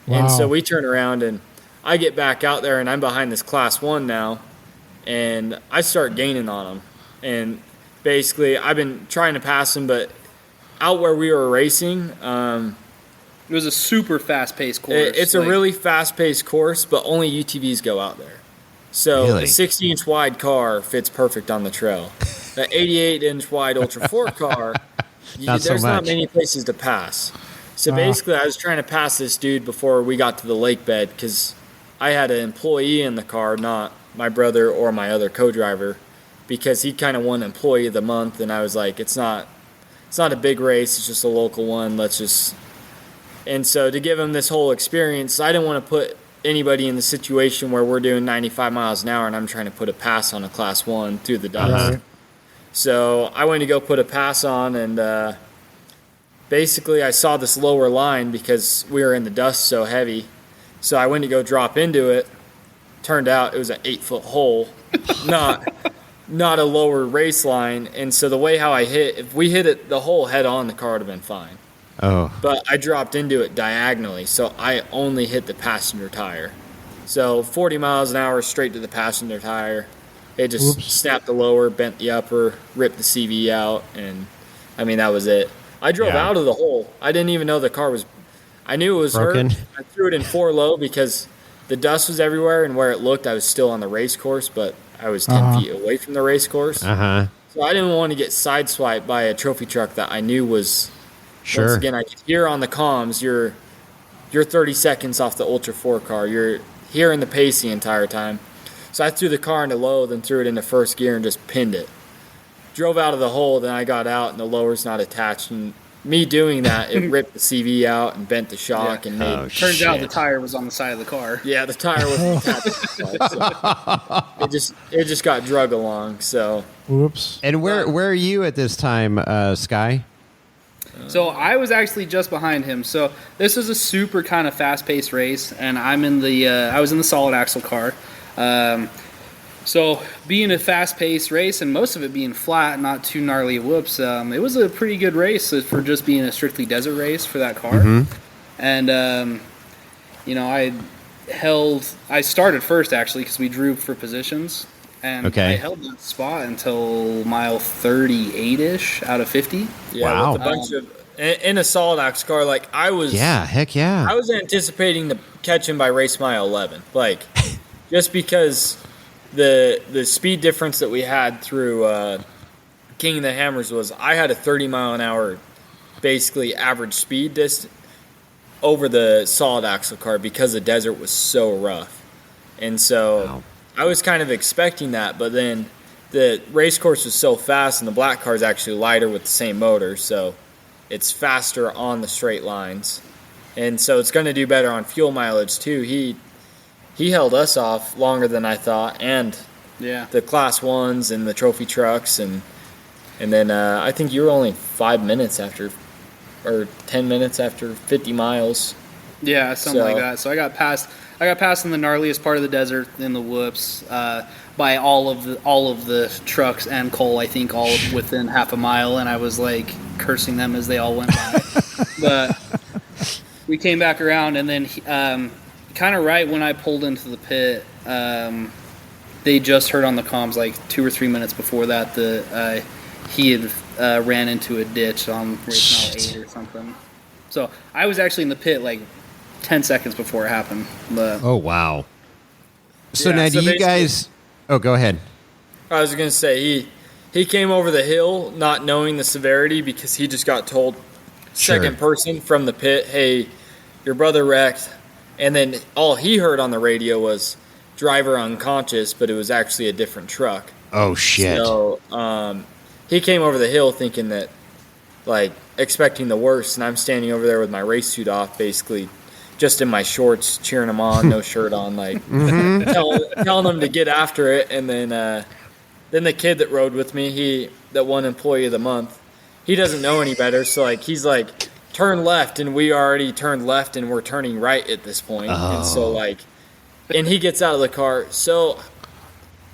And so we turn around, and I get back out there, and I'm behind this class 1 now, and I start gaining on them. And basically, I've been trying to pass them, but out where we were racing, it was a super fast-paced course. It's a really fast-paced course, but only UTVs go out there. So a 60-inch wide car fits perfect on the trail. The 88-inch wide Ultra 4 car, there's not many places to pass. So basically, I was trying to pass this dude before we got to the lake bed, because I had an employee in the car, not my brother or my other co-driver, because he kind of won Employee of the Month, and I was like, it's not a big race, it's just a local one. Let's just And so to give him this whole experience, I didn't want to put anybody in the situation where we're doing 95 miles an hour and I'm trying to put a pass on a Class 1 through the dust. Right. So I went to go put a pass on, and basically I saw this lower line because we were in the dust so heavy. So I went to go drop into it. Turned out it was an 8-foot hole, not a lower race line. And so the way how I hit, if we hit it the hole head on, the car would have been fine. Oh. But I dropped into it diagonally, so I only hit the passenger tire. So 40 miles an hour straight to the passenger tire. It just snapped the lower, bent the upper, ripped the CV out, and I mean, that was it. I drove out of the hole. I didn't even know the car was – I knew it was broken. hurt. I threw it in 4 low because the dust was everywhere, and where it looked, I was still on the race course, but I was 10 feet away from the race course. So I didn't want to get sideswiped by a trophy truck that I knew was – once again, I could hear on the comms, you're 30 seconds off the Ultra 4 car. You're hearing the pace the entire time. So I threw the car into low, then threw it into first gear and just pinned it. Drove out of the hole, then I got out, and the lower's not attached. And me doing that, it ripped the CV out and bent the shock. And made, turns out the tire was on the side of the car. Yeah, the tire wasn't attached to the side. So it just got drug along. So. Whoops. And where are you at this time, Sky? So I was actually just behind him. So this was a super kind of fast-paced race, and I'm in the I was in the solid axle car. So being a fast-paced race and most of it being flat, not too gnarly whoops, it was a pretty good race for just being a strictly desert race for that car. And you know, I started first actually because we drew for positions. And I held that spot until mile 38-ish out of 50. Yeah, wow. with a bunch of in a solid axe car. Like I was, heck yeah. I was anticipating to catch him by race mile 11, like just because the speed difference that we had through King of the Hammers was I had a 30 mile an hour, basically average speed distance over the solid axle car because the desert was so rough, and so. Wow. I was kind of expecting that, but then the race course was so fast, and the black car is actually lighter with the same motor, so it's faster on the straight lines, and so it's going to do better on fuel mileage too. He held us off longer than I thought, and the Class 1s and the trophy trucks, and then I think you were only 5 minutes after, or 10 minutes after 50 miles. Yeah, something like that. So I got past in the gnarliest part of the desert in the whoops by all of the trucks and Cole, I think, all within half a mile, and I was like cursing them as they all went by. But we came back around, and then kind of right when I pulled into the pit, they just heard on the comms like 2 or 3 minutes before that he had ran into a ditch on race mile 8 or something. So I was actually in the pit like 10 seconds before it happened. But oh, wow. So now do you guys... Oh, go ahead. I was going to say, he came over the hill not knowing the severity because he just got told second person from the pit, hey, your brother wrecked. And then all he heard on the radio was driver unconscious, but it was actually a different truck. Oh, shit. So he came over the hill thinking that, like, expecting the worst, and I'm standing over there with my race suit off, basically just in my shorts, cheering him on, no shirt on, like telling him to get after it. And then the kid that rode with me, that won Employee of the Month, he doesn't know any better, so like he's like, turn left, and we already turned left, and we're turning right at this point. And so like, and he gets out of the car. So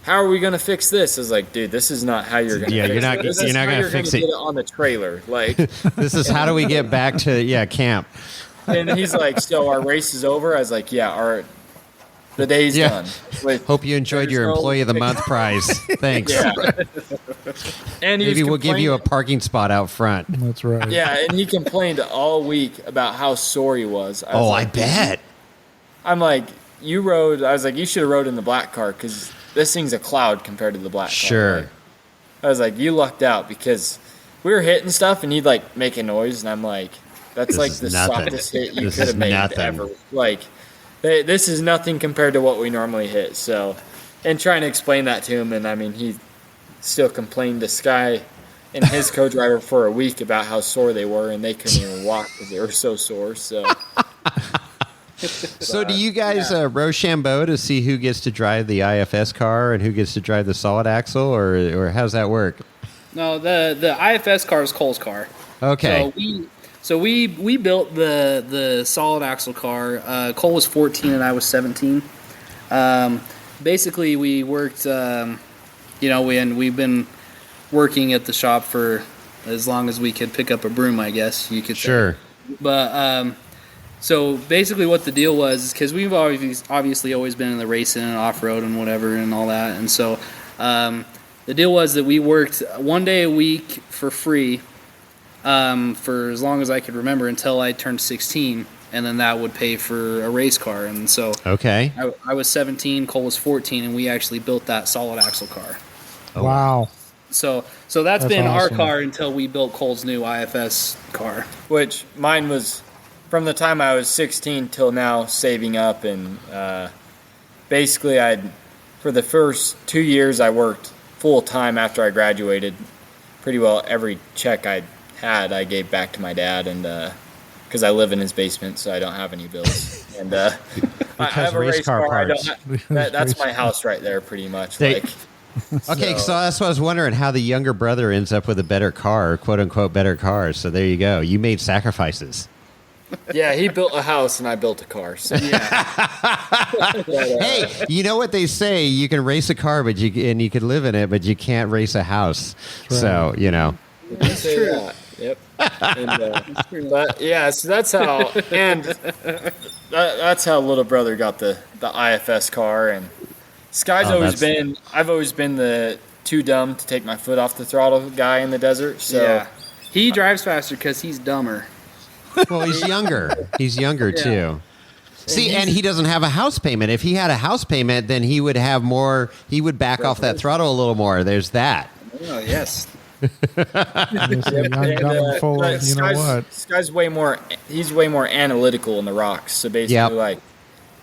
how are we gonna fix this? I was like, dude, this is not how you're gonna. Yeah, fix you're not gonna fix it. Get it on the trailer, like. This is how do we get back to camp. And he's like, so our race is over? I was like, yeah, the day's done. Hope you enjoyed your Employee of the Month prize. Thanks. Yeah. And maybe we'll give you a parking spot out front. That's right. Yeah, and he complained all week about how sore he was. I bet. I'm like, you rode. I was like, you should have rode in the black car because this thing's a cloud compared to the black car. Sure. Right? I was like, you lucked out because we were hitting stuff and he'd like make a noise, and I'm like, that's like the softest hit you could have made ever. Like, this is nothing compared to what we normally hit. So, and trying to explain that to him, and I mean, he still complained to Sky and his co-driver for a week about how sore they were, and they couldn't even walk because they were so sore. So, so do you guys Rochambeau to see who gets to drive the IFS car and who gets to drive the solid axle, or how's that work? No, the IFS car is Cole's car. Okay. So we built the solid axle car. Cole was 14 and I was 17. Basically, we worked. We've been working at the shop for as long as we could pick up a broom, I guess you could say. Sure. But so basically what the deal was is because we've obviously always been in the racing and off-road and whatever and all that. And so the deal was that we worked 1 day a week for free for as long as I could remember until I turned 16. And then that would pay for a race car. And so okay, I was 17, Cole was 14, and we actually built that solid axle car. Oh. Wow. So that's been awesome. our car until we built Cole's new IFS car. which mine was from the time I was 16 till now saving up, and basically for the first 2 years I worked full time after I graduated. Pretty well every check I had I gave back to my dad, and because I live in his basement, so I don't have any bills. And I have a race car. That's my house right there, pretty much. Okay, so that's what I was wondering, how the younger brother ends up with a better car, quote unquote better car. So there you go. You made sacrifices. Yeah, he built a house and I built a car. So yeah. Hey, you know what they say? You can race a car, but you can live in it, but you can't race a house. Right. So That's true. That. Yep. And, but yeah, so that's how, and that's how little brother got the IFS car. And Sky's I've always been the too dumb to take my foot off the throttle guy in the desert. So yeah. He drives faster because he's dumber. Well, he's younger. He's younger too. See, and he doesn't have a house payment. If he had a house payment, then he would have more. He would back off that throttle a little more. There's that. Oh yes. Sky's way more. He's way more analytical in the rocks. So basically, like,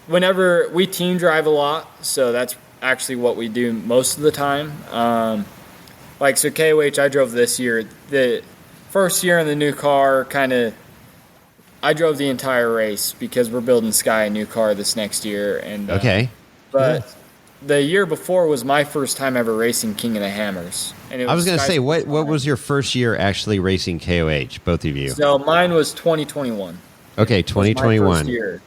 whenever we team drive a lot, so that's actually what we do most of the time. Like, so KOH, I drove this year. The first year in the new car, I drove the entire race because we're building Sky a new car this next year. And but the year before was my first time ever racing King of the Hammers. And I was going to say, what was your first year actually racing KOH, both of you? So mine was 2021. Okay, 2021. My first year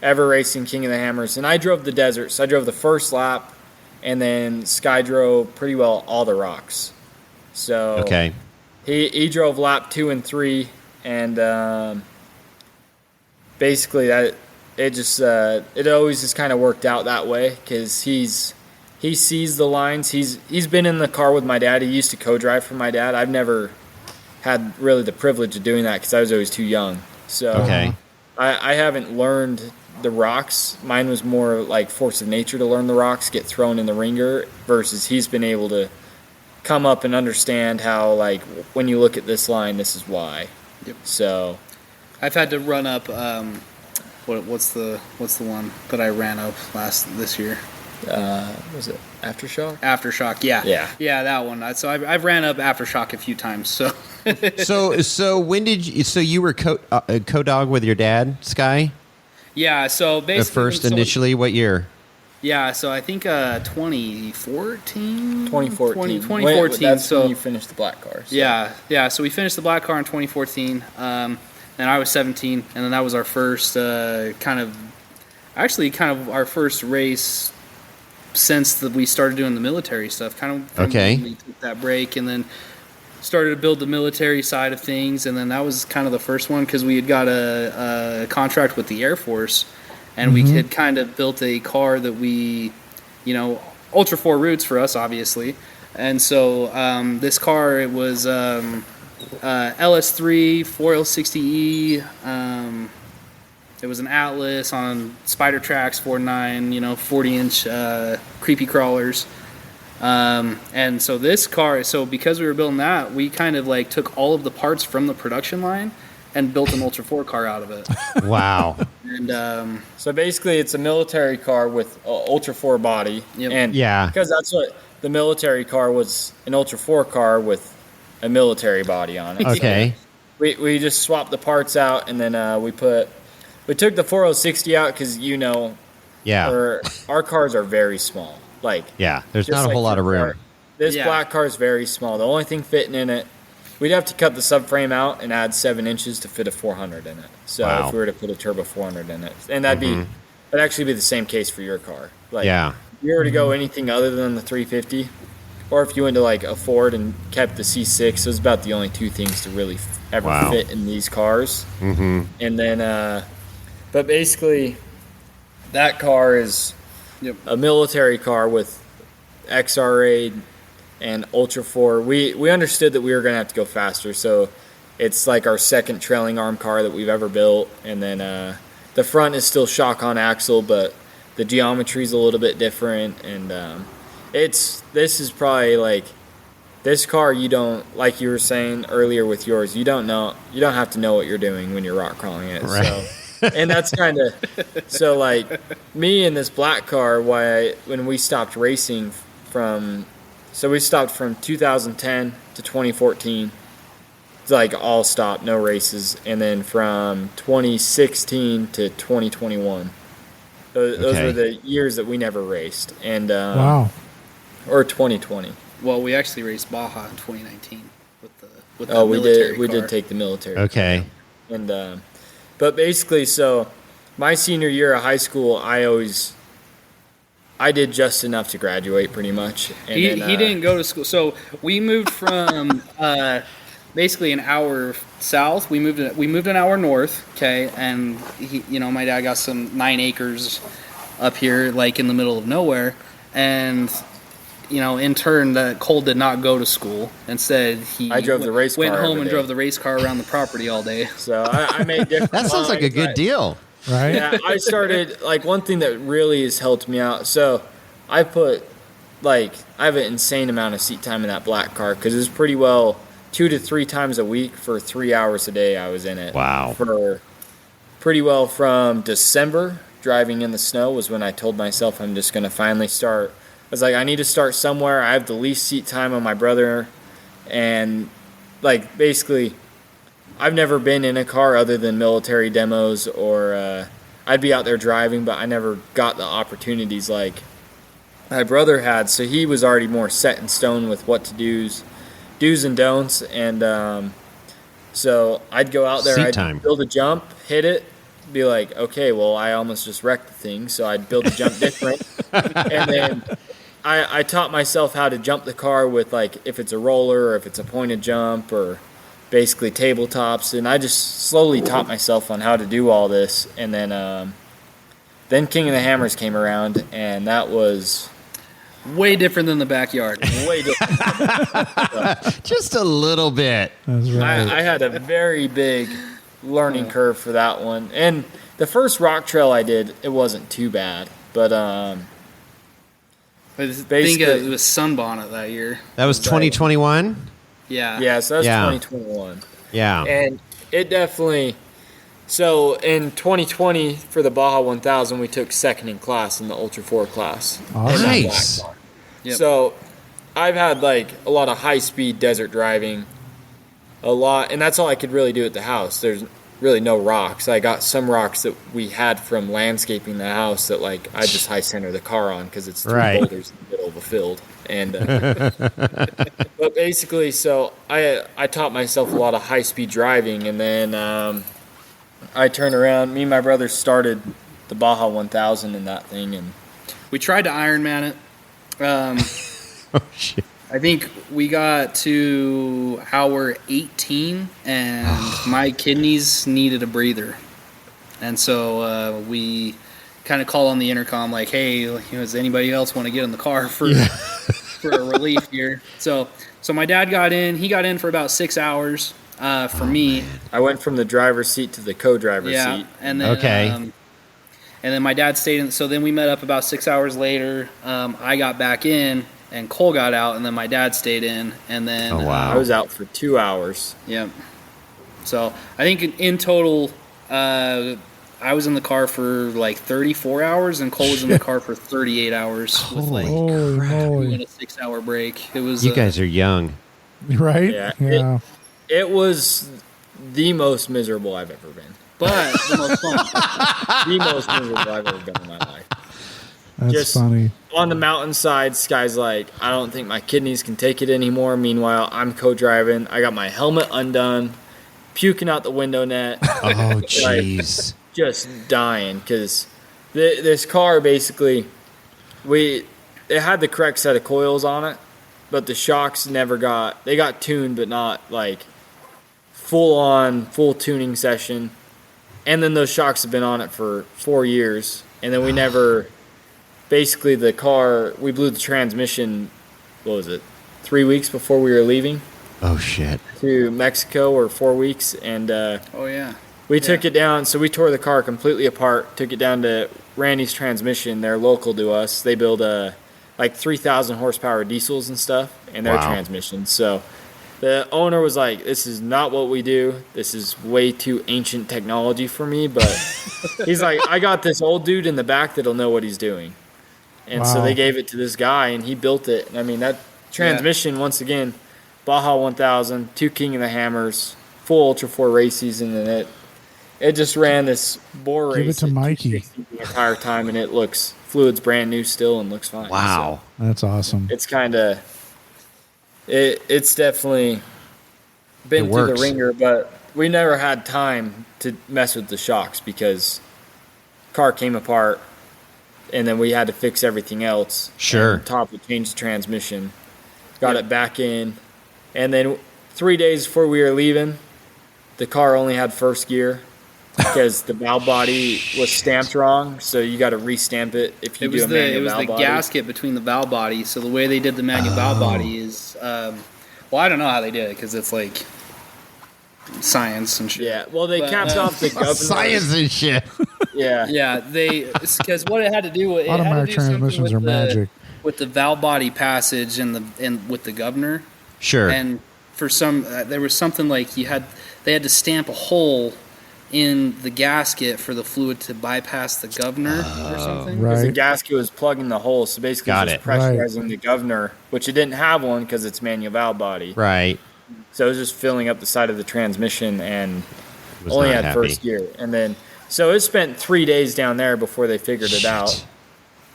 ever racing King of the Hammers. And I drove the desert. So I drove the first lap, and then Sky drove pretty well all the rocks. So he drove lap 2 and 3, and basically that it always just kind of worked out that way because he sees the lines. He's been in the car with my dad. He used to co-drive for my dad. I've never had really the privilege of doing that because I was always too young. So I haven't learned the rocks. Mine was more like force of nature to learn the rocks, get thrown in the ringer, versus he's been able to come up and understand how, like, when you look at this line, this is why. Yep. So I've had to run up what's the one that I ran up this year? Was it Aftershock? Aftershock, yeah, that one. So I've ran up Aftershock a few times. So when did you? So you were co-dog with your dad, Sky? Yeah. So basically, initially, what year? Yeah. So I think 2014. 2014. That's when you finished the black car. So. Yeah. So we finished the black car in 2014. And I was 17, and then that was our first kind of our first race since we started doing the military stuff. Kind of we took that break and then started to build the military side of things, and then that was kind of the first one because we had got a contract with the Air Force, and we had kind of built a car that we, Ultra 4 roots for us, obviously, and so this car, it was LS3 4L60E. It was an Atlas on Spider Tracks 4.9, 40-inch creepy crawlers. And so this car, because we were building that, we kind of like took all of the parts from the production line and built an Ultra 4 car out of it. Wow. And so basically it's a military car with an Ultra 4 body. Yep. And because that's what the military car was, an Ultra 4 car with a military body on it. Okay. So we just swapped the parts out, and then we took the 4060 out because our cars are very small. Like there's not a whole lot of room. This black car is very small. The only thing fitting in it, we'd have to cut the subframe out and add 7 inches to fit a 400 in it. So if we were to put a turbo 400 in it, and that'd actually be the same case for your car. Like, if you were to go anything other than the 350, or if you went to like a Ford and kept the C6, those about the only two things to really ever fit in these cars. And then, but basically, that car is a military car with XRA and Ultra 4. We understood that we were going to have to go faster, so it's like our second trailing arm car that we've ever built. And then the front is still shock on axle, but the geometry is a little bit different. And this is probably like this car. You don't, like you were saying earlier with yours, you don't have to know what you're doing when you're rock crawling it. Right. So, and that's kind of so like me in this black car. When we stopped racing we stopped from 2010 to 2014. It's like all stop, no races. And then from 2016 to 2021. Those were the years that we never raced. And or 2020. Well, we actually raced Baja in 2019 with the military we car. did take the military. Okay. And but basically, so my senior year of high school, I did just enough to graduate, pretty much. And he didn't go to school. So we moved from basically an hour south. We moved an hour north. Okay, and my dad got some 9 acres up here, like in the middle of nowhere. And in turn, Cole did not go to school. Instead, I drove the race car. Went home and drove the race car around the proproperty all day. So I made different. That sounds like a good deal. Right? Yeah, I started, like, one thing that really has helped me out. So I have an insane amount of seat time in that black car because it's pretty well 2 to 3 times a week for 3 hours a day I was in it. Wow. For pretty well from December, driving in the snow was when I told myself I'm just going to finally start. I was like, I need to start somewhere. I have the least seat time on my brother. And, like, basically, I've never been in a car other than military demos or I'd be out there driving, but I never got the opportunities like my brother had. So he was already more set in stone with what to do's and don'ts. And so I'd go out there, I'd build a jump, hit it, be like, okay, well, I almost just wrecked the thing. So I'd build the jump different. And then I taught myself how to jump the car with, like, if it's a roller or if it's a pointed jump or basically tabletops, and I just slowly taught myself on how to do all this. And then King of the Hammers came around, and that was way different than the backyard. Way different. Just a little bit. That's right. I had a very big learning curve for that one. And the first rock trail I did, it wasn't too bad, but I think it was Sunbonnet that year. That was 2021? Yeah. So that's 2021. Yeah. And it definitely... So in 2020, for the Baja 1000, we took second in class in the Ultra 4 class. Awesome. Nice. Yep. So I've had, like, a lot of high-speed desert driving. A lot. And that's all I could really do at the house. There's really no rocks. I got some rocks that we had from landscaping the house that, like, I just high center the car on because it's 3 boulders in the middle of a field. And but basically, so I taught myself a lot of high-speed driving, and then I turned around. Me and my brother started the Baja 1000 in that thing, and we tried to Ironman it. Oh, shit. I think we got to hour 18, and my kidneys needed a breather. And so we kind of called on the intercom like, hey, does anybody else want to get in the car for a relief here? So my dad got in. He got in for about 6 hours for me. Man. I went from the driver's seat to the co-driver's seat. And then, and then my dad stayed in. So then we met up about 6 hours later. I got back in. And Cole got out, and then my dad stayed in, and then I was out for 2 hours. Yeah. So I think in total, I was in the car for like 34 hours, and Cole was in the car for 38 hours. Holy with crap! We had a 6 hour break. It was. You guys are young. Right? Yeah. It was the most miserable I've ever been. But the most fun. The most miserable I've ever been in my life. That's Just funny. On the mountainside, Sky's like, I don't think my kidneys can take it anymore. Meanwhile, I'm co-driving. I got my helmet undone, puking out the window net. Oh, jeez. Just dying because this car basically, it had the correct set of coils on it, but the shocks they got tuned, but not like full tuning session. And then those shocks have been on it for 4 years. And then we never, basically the car, we blew the transmission, 3 weeks before we were leaving? Oh, shit. To Mexico, or 4 weeks. And we took it down. So we tore the car completely apart, took it down to Randy's Transmission. They're local to us. They build like 3,000 horsepower diesels and stuff in their transmissions. So the owner was like, this is not what we do. This is way too ancient technology for me. But he's like, I got this old dude in the back that'll know what he's doing. And so they gave it to this guy, and he built it. And I mean, that transmission, once again, Baja 1000, 2 King of the Hammers, full Ultra 4 race season, and it just ran this bore race. Give it to Mikey. The entire time, and fluid's brand new still and looks fine. Wow. So That's awesome. it's kind of... It's definitely been through the ringer, but we never had time to mess with the shocks because car came apart, and then we had to fix everything else. Sure. And top would change the transmission, got it back in, and then 3 days before we were leaving, the car only had first gear because the valve body was stamped wrong, so you got to restamp it if you do a manual valve body. It was the gasket between the valve body. So the way they did the manual valve body is, I don't know how they did it because it's like science and shit. Yeah, well, they capped off the governor. Science and shit. Yeah. Yeah, because what it had to do, Automatic transmissions are magic. With the valve body passage and with the governor. Sure. And for there was something like they had to stamp a hole in the gasket for the fluid to bypass the governor or something. Because the Right. gasket was plugging the hole, so basically Got it's it. pressurizing the governor, which it didn't have one because it's manual valve body. Right. So it was just filling up the side of the transmission and Was only not had happy. first gear. And then, so it spent 3 days down there before they figured it out.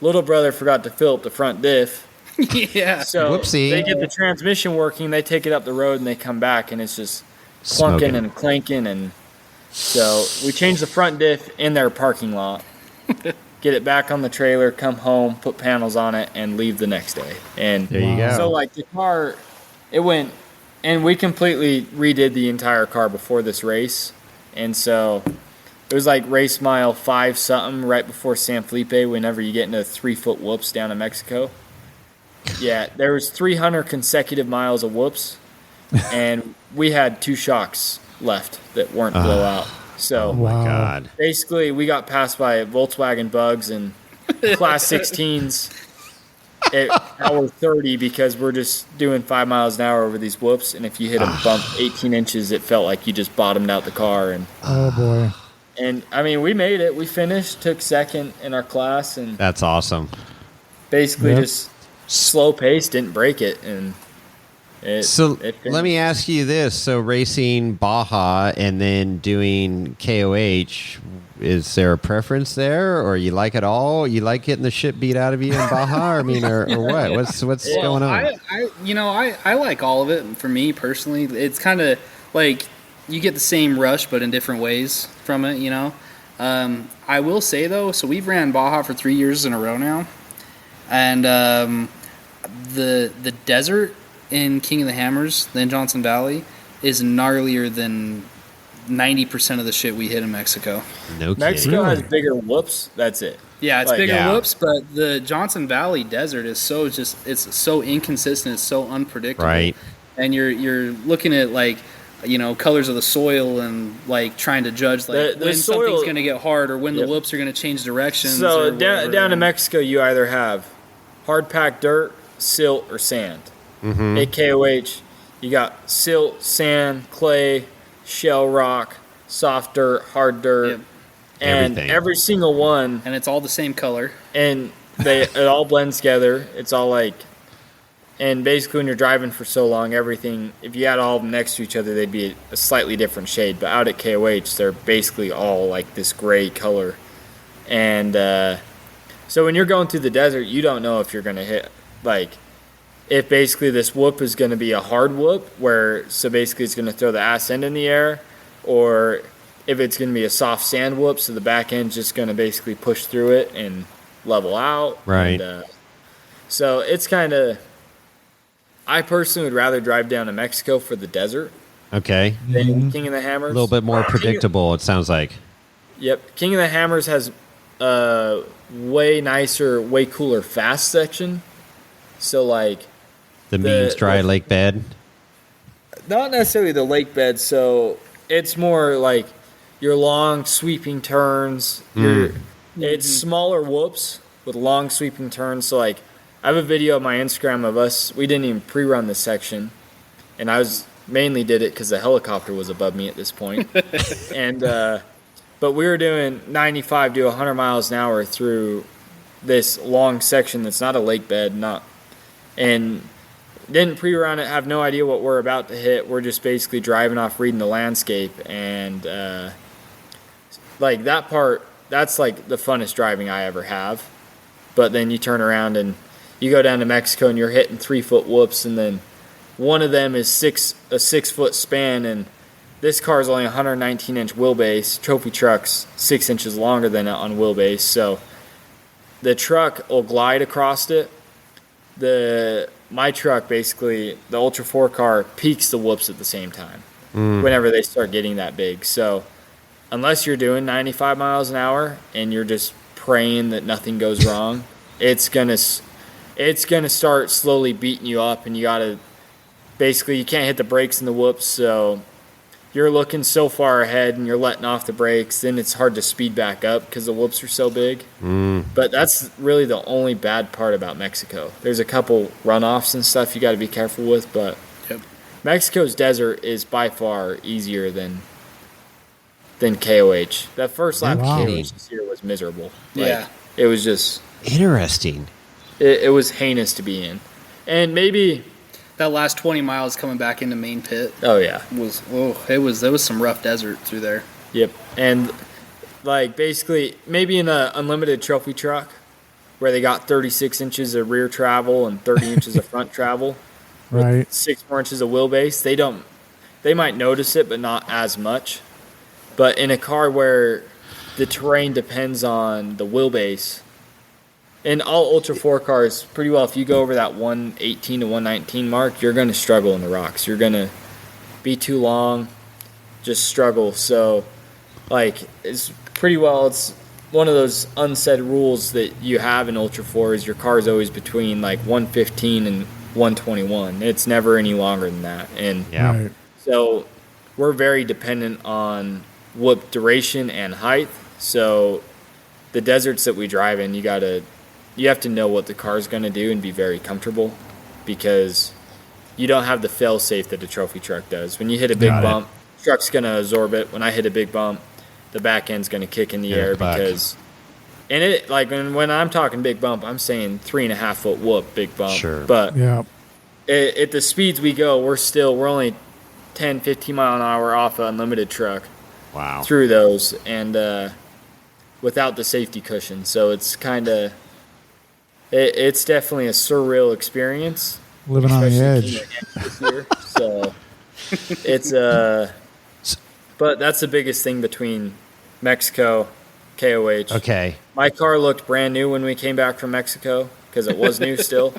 Little brother forgot to fill up the front diff. Yeah. So Whoopsie. they get the transmission working, they take it up the road, and they come back, and it's just Smoking. clunking and clanking. And so we changed the front diff in their parking lot, get it back on the trailer, come home, put panels on it, and leave the next day. And There you go. so, like, the car, it went, and we completely redid the entire car before this race. And so it was like race mile 5 something right before San Felipe, whenever you get into 3-foot whoops down in Mexico. Yeah, there was 300 consecutive miles of whoops, and we had 2 shocks left that weren't blowout. So Wow. God. basically, we got passed by Volkswagen Bugs and Class 16s at hour 30 because we're just doing 5 miles an hour over these whoops. And if you hit a bump 18 inches, it felt like you just bottomed out the car. Oh, boy. And I mean, we made it. We finished, took second in our class, and That's awesome. basically Yep. just slow pace, didn't break it. And Let me ask you this. So racing Baja and then doing KOH, is there a preference there, or you like it all? You like getting the shit beat out of you in Baja? Or what? What's going on? I like all of it. For me personally, it's kind of like you get the same rush, but in different ways from it, you know. I will say, though, so we've ran Baja for 3 years in a row now. And the desert in King of the Hammers, then Johnson Valley, is gnarlier than 90% of the shit we hit in Mexico. No kidding. Mexico has bigger whoops. That's it. Yeah, it's Like, bigger yeah. whoops, but the Johnson Valley desert is it's so inconsistent, it's so unpredictable. Right. And you're looking at like, you know, colors of the soil and like trying to judge like The when soil- something's going to get hard or when the Yep. whoops are going to change directions. So or whatever. down in Mexico, you either have hard packed dirt, silt, or sand. At KOH, you got silt, sand, clay, shell rock, soft dirt, hard dirt, Yep. and Everything. every single one, And it's all the same color. and it all blends together. It's all like And basically when you're driving for so long, everything, if you had all of them next to each other, they'd be a slightly different shade. But out at KOH, they're basically all like this gray color. And so when you're going through the desert, you don't know if you're going to hit, like, if basically this whoop is going to be a hard whoop, so basically it's going to throw the ass end in the air, or if it's going to be a soft sand whoop, so the back end's just going to basically push through it and level out. Right. And, so it's kind of, I personally would rather drive down to Mexico for the desert. Okay. Than King of the Hammers. A little bit more predictable, it sounds like. Yep. King of the Hammers has a way nicer, way cooler fast section. So, like... The means dry lake bed? Not necessarily the lake bed. So, it's more like your long, sweeping turns. It's smaller whoops with long, sweeping turns. So, like, I have a video on my Instagram of us. We didn't even pre-run this section. And I mainly did it because the helicopter was above me at this point. And... but we were doing 95 to 100 miles an hour through this long section that's not a lake bed, and didn't pre-run it, have no idea what we're about to hit. We're just basically driving off, reading the landscape, and like that part, that's like the funnest driving I ever have. But then you turn around and you go down to Mexico and you're hitting 3-foot whoops, and then one of them is a 6-foot span, and this car is only 119-inch wheelbase. Trophy truck's 6 inches longer than it on wheelbase, so the truck will glide across it. My truck, basically, the Ultra 4 car, peaks the whoops at the same time whenever they start getting that big. So unless you're doing 95 miles an hour and you're just praying that nothing goes wrong, it's gonna start slowly beating you up, and you gotta basically, you can't hit the brakes in the whoops, so you're looking so far ahead and you're letting off the brakes, then it's hard to speed back up because the whoops are so big. But that's really the only bad part about Mexico. There's a couple runoffs and stuff you got to be careful with, but Mexico's desert is by far easier than KOH. That first lap of KOH this year was miserable. Like, it was just... Interesting. It was heinous to be in. And maybe... That last 20 miles coming back into main pit. Oh yeah, there was some rough desert through there. Yep, and like basically maybe in a unlimited trophy truck where they got 36 inches of rear travel and 30 inches of front travel, right? 6 more inches of wheelbase. They might notice it, but not as much. But in a car where the terrain depends on the wheelbase. And all Ultra 4 cars, pretty well, if you go over that 118 to 119 mark, you're going to struggle in the rocks. You're going to be too long, just struggle. So, like, it's one of those unsaid rules that you have in Ultra 4 is your car is always between, like, 115 and 121. It's never any longer than that. And Right. So we're very dependent on whoop duration and height. So the deserts that we drive in, you have to know what the car is going to do and be very comfortable, because you don't have the fail-safe that a trophy truck does. When you hit a big bump, the truck's going to absorb it. When I hit a big bump, the back end's going to kick in the air because... And it, like, when I'm talking big bump, I'm saying 3.5-foot whoop, big bump. Sure. But at the speeds we go, we're only 10, 15 mile an hour off an unlimited truck. Wow. Through those, and without the safety cushion. So it's kind of... It's definitely a surreal experience. Living on the edge. This year. So it's but that's the biggest thing between Mexico, KOH. Okay. My car looked brand new when we came back from Mexico because it was new still.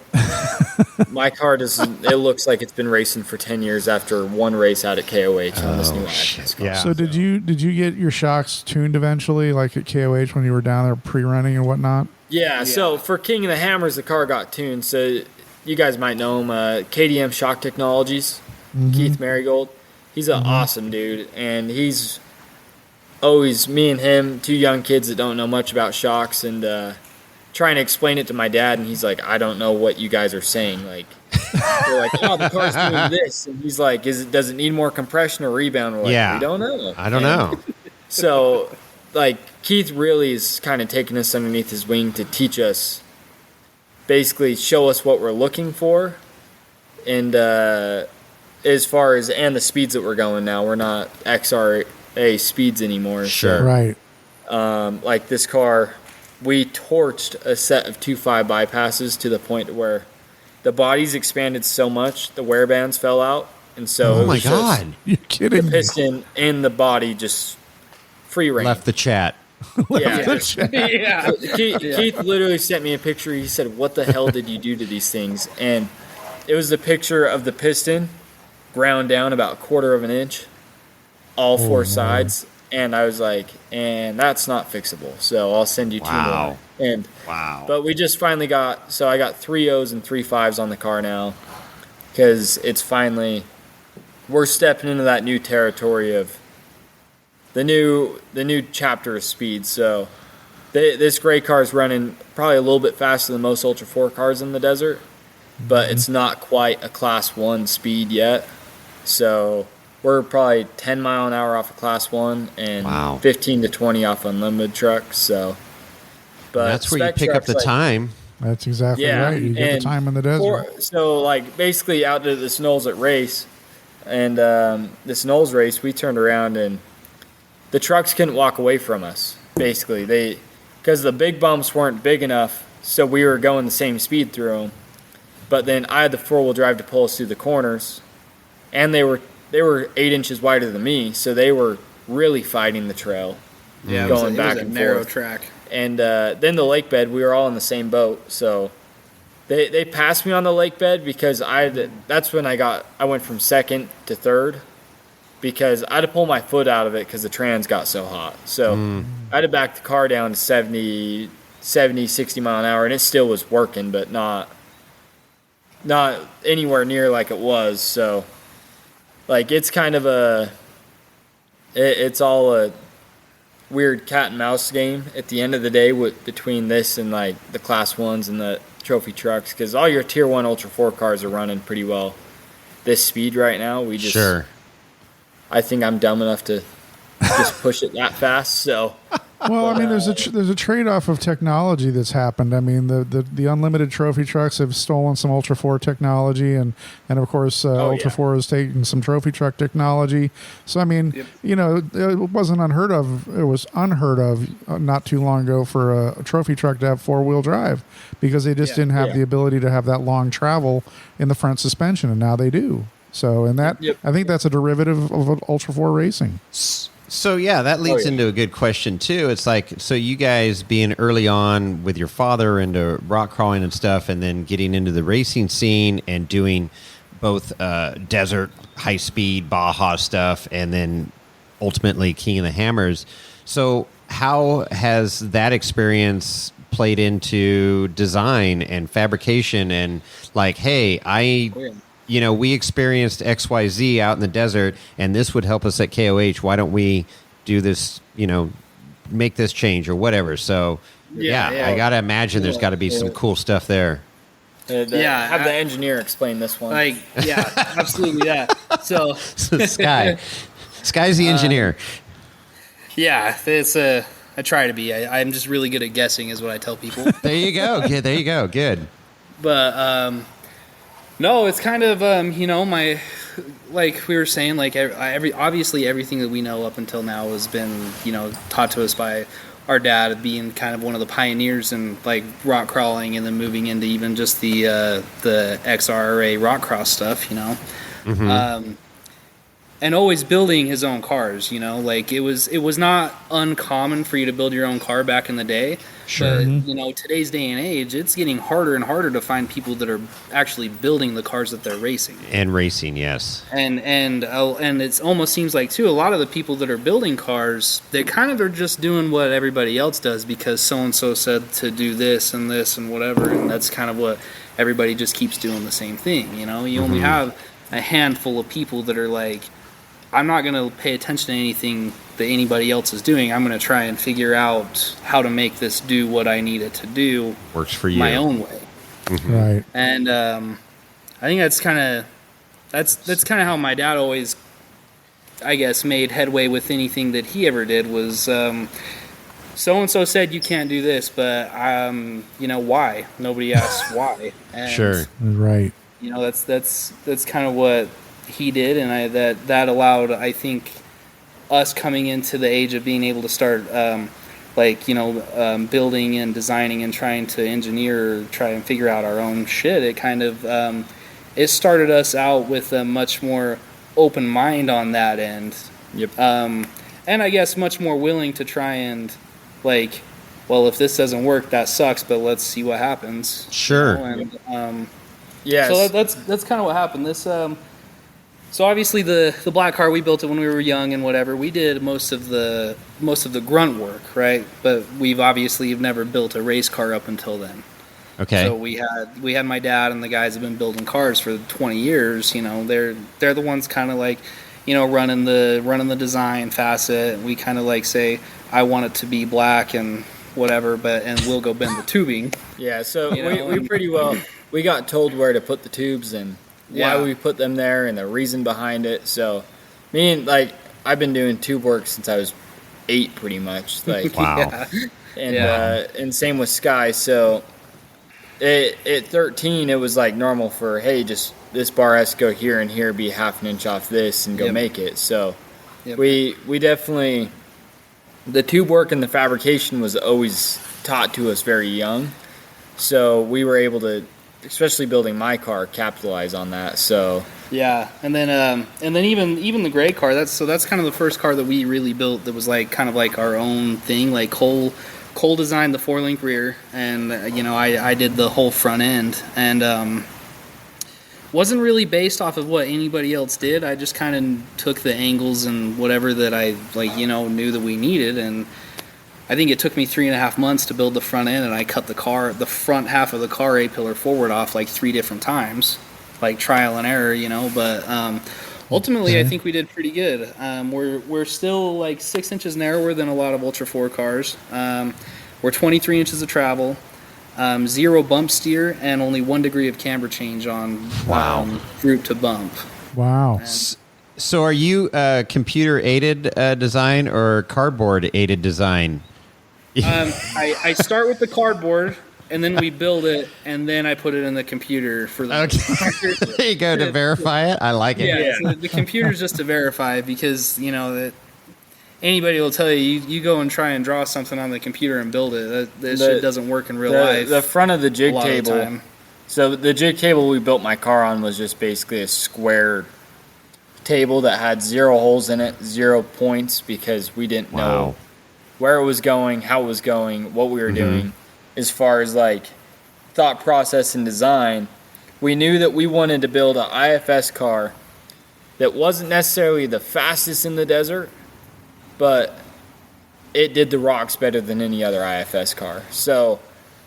My car doesn't. It looks like it's been racing for 10 years after one race out at KOH on this new Atkins car. Yeah. So did you get your shocks tuned eventually, like at KOH when you were down there pre-running and whatnot? Yeah, so for King of the Hammers, the car got tuned. So you guys might know him, KDM Shock Technologies, Keith Marigold. He's an awesome dude, and he's always, me and him, two young kids that don't know much about shocks, and trying to explain it to my dad, and he's like, I don't know what you guys are saying. Like, they're like, oh, the car's doing this. And he's like, does it need more compression or rebound? We're like, we don't know. I don't know. So, like, Keith really is kind of taking us underneath his wing to teach us, basically show us what we're looking for, And as far as and the speeds that we're going now, we're not XRA speeds anymore. Sure. So, Right. like this car, we torched a set of 2.5 bypasses to the point where the body's expanded so much the wear bands fell out, and so Oh my God! You're kidding the piston and the body just free reign. Left the chat. Yeah. Yeah. Keith literally sent me a picture. He said, "What the hell did you do to these things?" And it was the picture of the piston ground down about 1/4 of an inch, all four sides. And I was like, and that's not fixable. So I'll send you 2 more. And but we just finally got. So I got 3 O's and 3 5s on the car now, because it's finally we're stepping into that new territory of the new chapter of speed. So this gray car is running probably a little bit faster than most Ultra 4 cars in the desert, but it's not quite a Class 1 speed yet. So we're probably 10 mile an hour off of Class 1 and 15 to 20 off unlimited trucks. So, but that's where you pick up the time. That's exactly right. You get the time in the desert. So, like, basically out to this Knowles race, and this Knowles race, we turned around and the trucks couldn't walk away from us. Basically, because the big bumps weren't big enough, so we were going the same speed through them. But then I had the 4-wheel drive to pull us through the corners, and they were 8 inches wider than me, so they were really fighting the trail. Yeah, going it back was a and narrow forth. track. And then the lake bed, we were all in the same boat, so they passed me on the lake bed because that's when I went from second to third, because I had to pull my foot out of it because the trans got so hot. So I had to back the car down to 70, 60 mile an hour, and it still was working, but not anywhere near like it was. So, like, it's kind of it's all a weird cat and mouse game at the end of the day between this and like the Class 1s and the trophy trucks, because all your Tier 1 Ultra 4 cars are running pretty well this speed right now. We just I think I'm dumb enough to just push it that fast. So, well, I mean, there's a trade-off of technology that's happened. I mean, the unlimited trophy trucks have stolen some Ultra 4 technology, and of course, Ultra 4 has taken some trophy truck technology. So, I mean, you know, it wasn't unheard of. It was unheard of not too long ago for a trophy truck to have 4-wheel drive, because they just didn't have the ability to have that long travel in the front suspension, and now they do. So, and that I think that's a derivative of Ultra 4 racing. So, yeah, that leads into a good question, too. It's like, so you guys being early on with your father into rock crawling and stuff, and then getting into the racing scene and doing both desert, high-speed, Baja stuff, and then ultimately King of the Hammers. So how has that experience played into design and fabrication and, like, hey, you know, we experienced XYZ out in the desert, and this would help us at KOH. Why don't we do this, you know, make this change or whatever? So, I got to imagine there's got to be some cool stuff there. Have the engineer explain this one. Like, yeah, absolutely, yeah. So, Sky's the engineer. Yeah, I try to be. I'm just really good at guessing is what I tell people. There you go. Good. But, no, it's kind of, you know, like we were saying, like obviously everything that we know up until now has been, you know, taught to us by our dad, being kind of one of the pioneers in like rock crawling, and then moving into even just the XRA rock cross stuff, you know. Mm-hmm. And always building his own cars, you know, like it was not uncommon for you to build your own car back in the day. Sure. But, you know, today's day and age, it's getting harder and harder to find people that are actually building the cars that they're racing. And racing, yes. And it almost seems like, too, a lot of the people that are building cars, they kind of are just doing what everybody else does because so-and-so said to do this and whatever, and that's kind of what everybody just keeps doing the same thing, you know? You only have a handful of people that are like, I'm not going to pay attention to anything that anybody else is doing. I'm going to try and figure out how to make this do what I need it to do. Works for you. My own way. Mm-hmm. Right. And I think that's kind of how my dad always, I guess, made headway with anything that he ever did was so-and-so said you can't do this, but, you know, why? Nobody asks why. And sure. Right. You know, that's kind of what he did, and that allowed, I think, us coming into the age of being able to start building and designing and trying to engineer, try and figure out our own shit. It kind of it started us out with a much more open mind on that end. Yep. And I guess much more willing to try and well, if this doesn't work, that sucks, but let's see what happens. Sure. You know? And yes. So that's kind of what happened. This so obviously the black car, we built it when we were young and whatever. We did most of the grunt work, right? But we've never built a race car up until then. Okay. So we had my dad and the guys have been building cars for 20 years. You know, they're the ones kind of running the design facet. We kind of say, I want it to be black and whatever, and we'll go bend the tubing. Yeah. So we pretty well, we got told where to put the tubes and why we put them there and the reason behind it. So I've been doing tube work since I was 8 pretty much. Wow. And same with Sky. So at 13 it was normal for, hey, just this bar has to go here and here, be half an inch off this and go make it. So we definitely, the tube work and the fabrication was always taught to us very young. So we were able to, especially building my car, capitalize on that. So yeah, and then even the gray car. That's kind of the first car that we really built. That was our own thing. Cole designed the 4-link rear, and I did the whole front end, and wasn't really based off of what anybody else did. I just kind of took the angles and whatever that I knew that we needed, and I think it took me 3.5 months to build the front end, and I cut the front half of the car A-pillar forward off 3 different times, trial and error, But ultimately, I think we did pretty good. We're still 6 inches narrower than a lot of Ultra 4 cars. We're 23 inches of travel, 0 bump steer, and only 1 degree of camber change on group to bump. Wow. So are you computer-aided design or cardboard-aided design? I start with the cardboard, and then we build it, and then I put it in the computer for the. Okay. There you go to verify it. I like it. Yeah, so the computer's just to verify because that anybody will tell you go and try and draw something on the computer and build it. That shit doesn't work in real life. The front of the jig table. So the jig table we built my car on was just basically a square table that had 0 holes in it, 0 points, because we didn't know where it was going, how it was going, what we were doing. As far as thought process and design, we knew that we wanted to build an IFS car that wasn't necessarily the fastest in the desert, but it did the rocks better than any other IFS car. So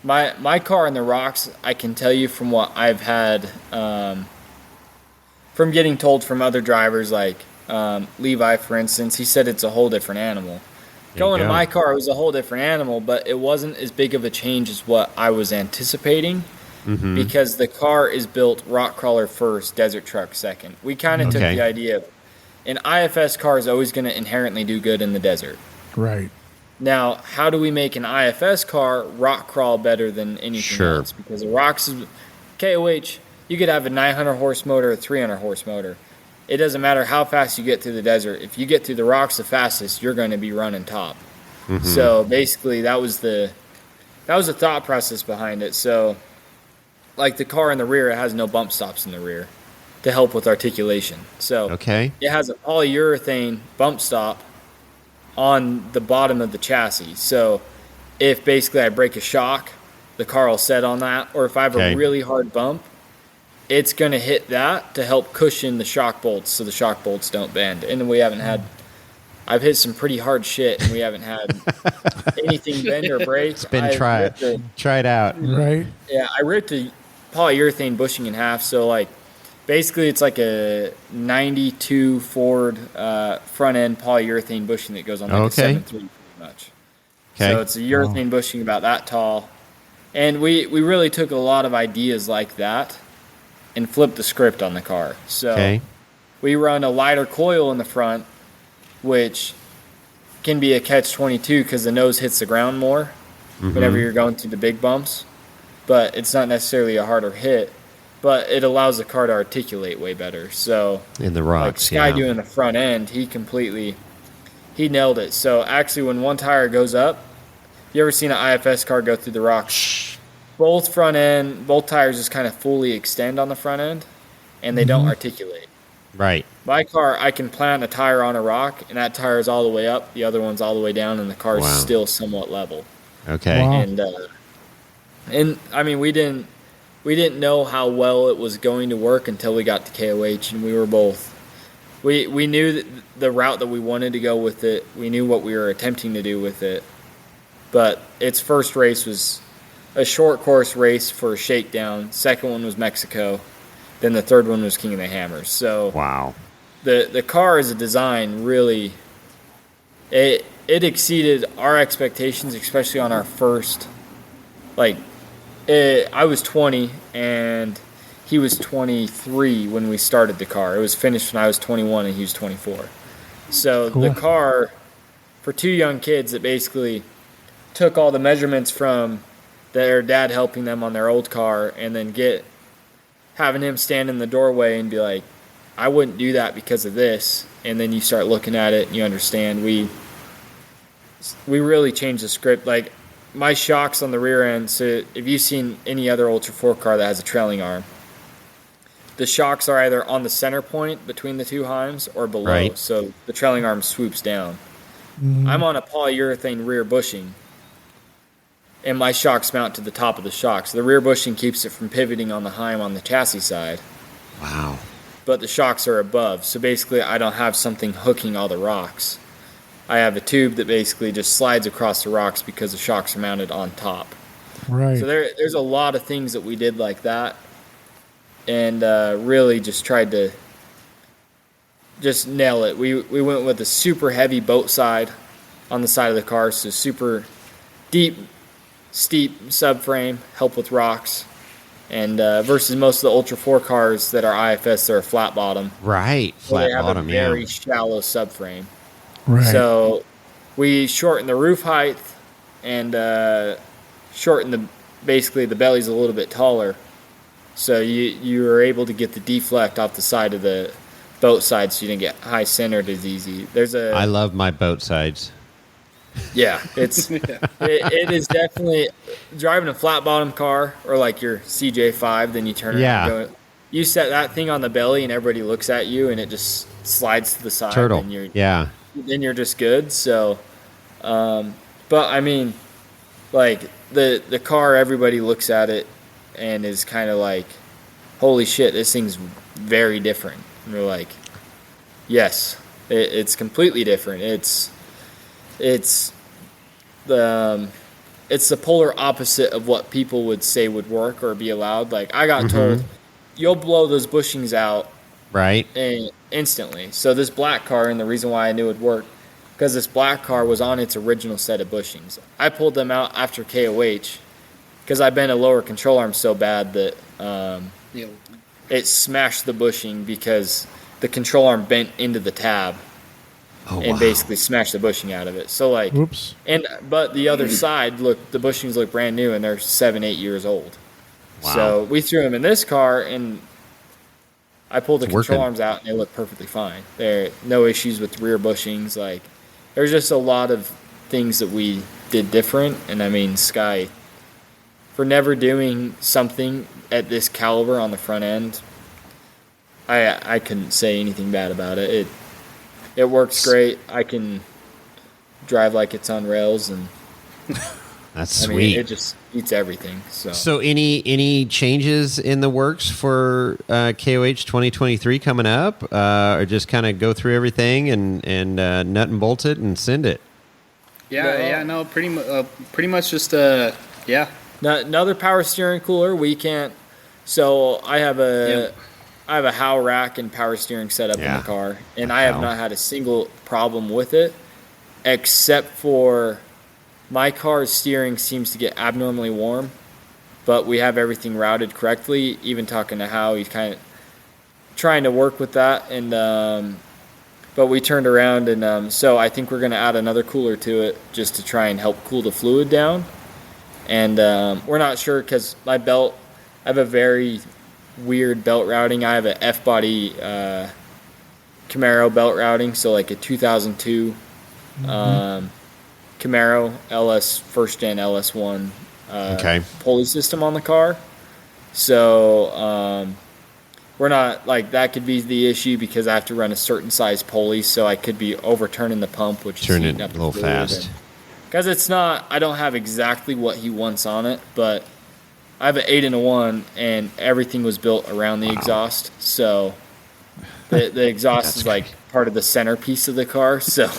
my car in the rocks, I can tell you from what I've had, from getting told from other drivers, Levi, for instance, he said it's a whole different animal. Going to my car, it was a whole different animal, but it wasn't as big of a change as what I was anticipating because the car is built rock crawler first, desert truck second. We kind of took the idea of an IFS car is always going to inherently do good in the desert. Right. Now, how do we make an IFS car rock crawl better than anything else? Because the rocks is KOH, you could have a 900 horse motor or 300 horse motor. It doesn't matter how fast you get through the desert. If you get through the rocks the fastest, you're going to be running top. So basically, that was the thought process behind it. So, the car in the rear, it has no bump stops in the rear to help with articulation. So it has a polyurethane bump stop on the bottom of the chassis. So if basically I break a shock, the car will set on that. Or if I have a really hard bump, it's going to hit that to help cushion the shock bolts so the shock bolts don't bend. And we haven't had, I've hit some pretty hard shit and we haven't had anything bend or break. It's been tried out. Right. Yeah, I ripped the polyurethane bushing in half. So basically it's a 92 Ford front end polyurethane bushing that goes on a 7.3 pretty much. So it's a urethane bushing about that tall. And we really took a lot of ideas like that and flipped the script on the car. So we run a lighter coil in the front, which can be a catch-22 because the nose hits the ground more whenever you're going through the big bumps. But it's not necessarily a harder hit. but it allows the car to articulate way better. So in the rocks, Sky doing the front end, he nailed it. So actually, when one tire goes up, you ever seen an IFS car go through the rocks? Both tires just kind of fully extend on the front end, and they don't articulate. Right. My car, I can plant a tire on a rock, and that tire is all the way up, the other one's all the way down, and the car is still somewhat level. Okay. Wow. And I mean, we didn't know how well it was going to work until we got to KOH, and we were both. We knew that the route that we wanted to go with it. We knew what we were attempting to do with it. But its first race was a short course race for a shakedown. Second one was Mexico. Then the third one was King of the Hammers. So wow, the car as a design really it exceeded our expectations, especially on our first. I was 20 and he was 23 when we started the car. It was finished when I was 21 and he was 24. So cool. The car for two young kids that basically took all the measurements from their dad helping them on their old car, and then having him stand in the doorway and be like, I wouldn't do that because of this. And then you start looking at it and you understand we really changed the script. Like my shocks on the rear end. So if you've seen any other Ultra 4 car that has a trailing arm, the shocks are either on the center point between the two heims or below. Right. So the trailing arm swoops down. Mm-hmm. I'm on a polyurethane rear bushing, and my shocks mount to the top of the shocks. The rear bushing keeps it from pivoting on the heim on the chassis side. Wow. But the shocks are above. So basically I don't have something hooking all the rocks. I have a tube that basically just slides across the rocks because the shocks are mounted on top. Right. So there's a lot of things that we did like that, and really just tried to just nail it. We went with a super heavy boat side on the side of the car, so super deep, steep subframe, help with rocks, and versus most of the Ultra 4 cars that are IFS, they're a flat bottom. Right, flat bottom, yeah. They have a very shallow subframe. Right. So we shortened the roof height and shortened basically the belly's a little bit taller. So you were able to get the deflect off the side of the boat side, so you didn't get high centered as easy. I love my boat sides. Yeah, it is definitely driving a flat bottom car or like your CJ5. Then you turn around and go, you set that thing on the belly, and everybody looks at you, and it just slides to the side. Turtle. And then you're just good. So, but I mean, like the car, everybody looks at it and is kind of like, holy shit, this thing's very different. And we're like, yes, it's completely different. It's the polar opposite of what people would say would work or be allowed. Like I got told, you'll blow those bushings out right instantly. So this black car, and the reason why I knew it would work, because this black car was on its original set of bushings. I pulled them out after KOH because I bent a lower control arm so bad that it smashed the bushing because the control arm bent into the tab. And basically smashed the bushing out of it. So like, oops. But the other side, the bushings look brand new, and they're 7-8 years old. Wow. So we threw them in this car, and I pulled the control arms out, and they look perfectly fine. There are no issues with rear bushings. Like, there's just a lot of things that we did different. And I mean, Sky, for never doing something at this caliber on the front end, I couldn't say anything bad about it. It works great. I can drive like it's on rails, and that's sweet. It just eats everything. So any changes in the works for KOH 2023 coming up, or just kind of go through everything and nut and bolt it and send it? No, pretty much just another power steering cooler. We can't. So I have a Howe rack and power steering set up in the car, and I have not had a single problem with it, except for my car's steering seems to get abnormally warm, but we have everything routed correctly. Even talking to Howe, he's kind of trying to work with that, and but we turned around, and so I think we're going to add another cooler to it just to try and help cool the fluid down, and we're not sure because my belt, I have a very weird belt routing. I have an F-body Camaro belt routing, so like a 2002 Camaro LS first gen LS1 pulley system on the car. So we're not like that could be the issue because I have to run a certain size pulley, so I could be overturning the pump, which turn is it a little fast. Because it's not, I don't have exactly what he wants on it, but I have an 8-in-1, and everything was built around the exhaust. So the exhaust is like part of the centerpiece of the car. So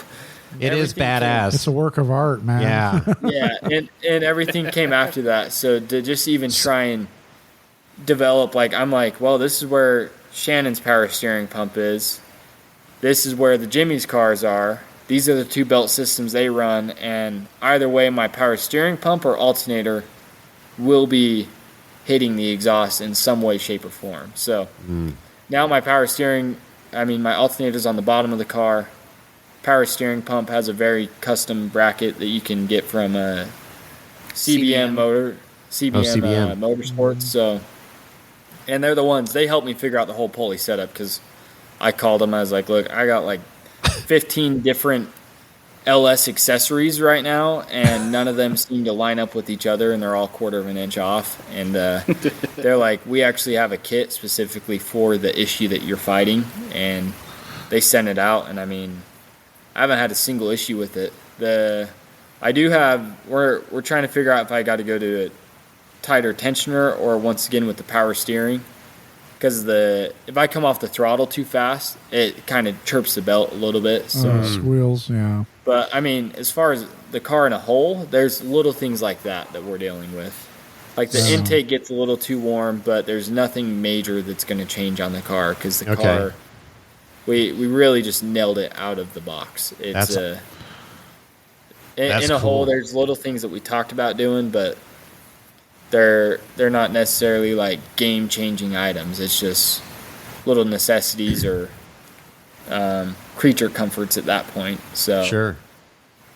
it is badass. It's a work of art, man. Yeah. Yeah, and everything came after that. So to just even try and develop, like, I'm like, well, this is where Shannon's power steering pump is. This is where the Jimmy's cars are. These are the two belt systems they run, and either way, my power steering pump or alternator will be hitting the exhaust in some way, shape, or form. So now my my alternator's on the bottom of the car. Power steering pump has a very custom bracket that you can get from a CBM Motorsports. So, and they're the ones, they helped me figure out the whole pulley setup because I called them. I was like, look, I got like 15 different LS accessories right now, and none of them seem to line up with each other, and they're all 1/4 of an inch off. And they're like, we actually have a kit specifically for the issue that you're fighting, and they sent it out. And I mean, I haven't had a single issue with it. We're trying to figure out if I got to go to a tighter tensioner or once again with the power steering. Because if I come off the throttle too fast, it kind of chirps the belt a little bit. So squeals, yeah. But I mean, as far as the car in a whole, there's little things like that we're dealing with. Like the intake gets a little too warm, but there's nothing major that's going to change on the car because the car, we really just nailed it out of the box. It's in a whole. There's little things that we talked about doing, but they're not necessarily like game-changing items. It's just little necessities or creature comforts at that point. So sure.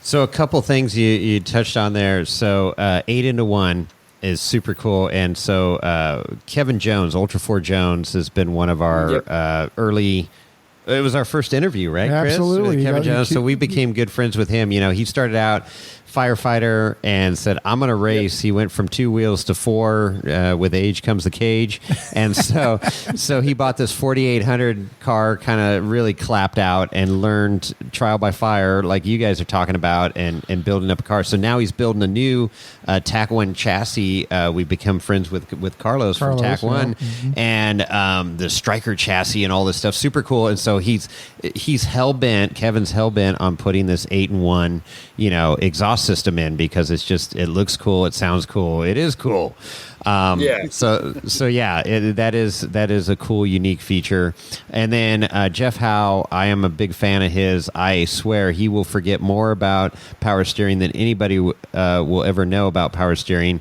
So a couple things you touched on there. So 8-in-1 is super cool, and so Kevin Jones, Ultra 4 Jones, has been one of our early. It was our first interview, right, Chris? Absolutely. With Kevin Jones. So we became good friends with him. You know, he started out firefighter and said, I'm going to race. Yep. He went from 2 wheels to 4. With age comes the cage. And so he bought this 4800 car, kind of really clapped out and learned trial by fire like you guys are talking about and building up a car. So now he's building a new TAC 1 chassis. We've become friends with Carlos from TAC 1 and the Striker chassis and all this stuff. Super cool. And so he's hell-bent, Kevin's hell-bent on putting this 8-in-1, exhaust system in because it looks cool, it sounds cool, it is cool. That is a cool, unique feature. And then Jeff Howe, I am a big fan of his. I swear he will forget more about power steering than anybody will ever know about power steering.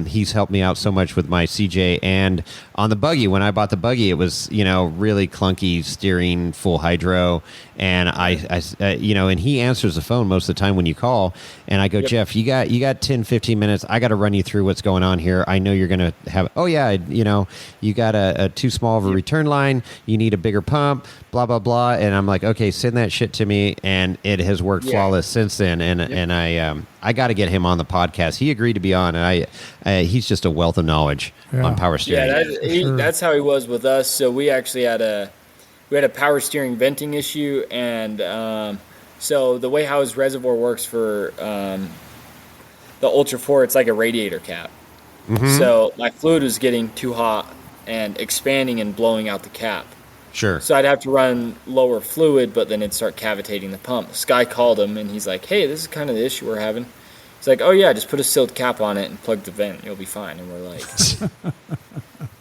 He's helped me out so much with my CJ and on the buggy. When I bought the buggy, it was really clunky steering, full hydro, and and he answers the phone most of the time when you call, and I go, yep. Jeff, you got 10, 15 minutes. I got to run you through what's going on here. I know you're going to have, you got a too small of a return line. You need a bigger pump, blah, blah, blah. And I'm like, okay, send that shit to me. And it has worked flawless since then. And I got to get him on the podcast. He agreed to be on, and he's just a wealth of knowledge on power steering. Yeah, that's how he was with us. So we actually had a power steering venting issue, and so the way how his reservoir works for the Ultra 4, it's like a radiator cap. Mm-hmm. So my fluid was getting too hot and expanding and blowing out the cap. Sure. So I'd have to run lower fluid, but then it'd start cavitating the pump. Sky called him, and he's like, hey, this is kind of the issue we're having. He's like, oh, yeah, just put a sealed cap on it and plug the vent. You'll be fine. And we're like,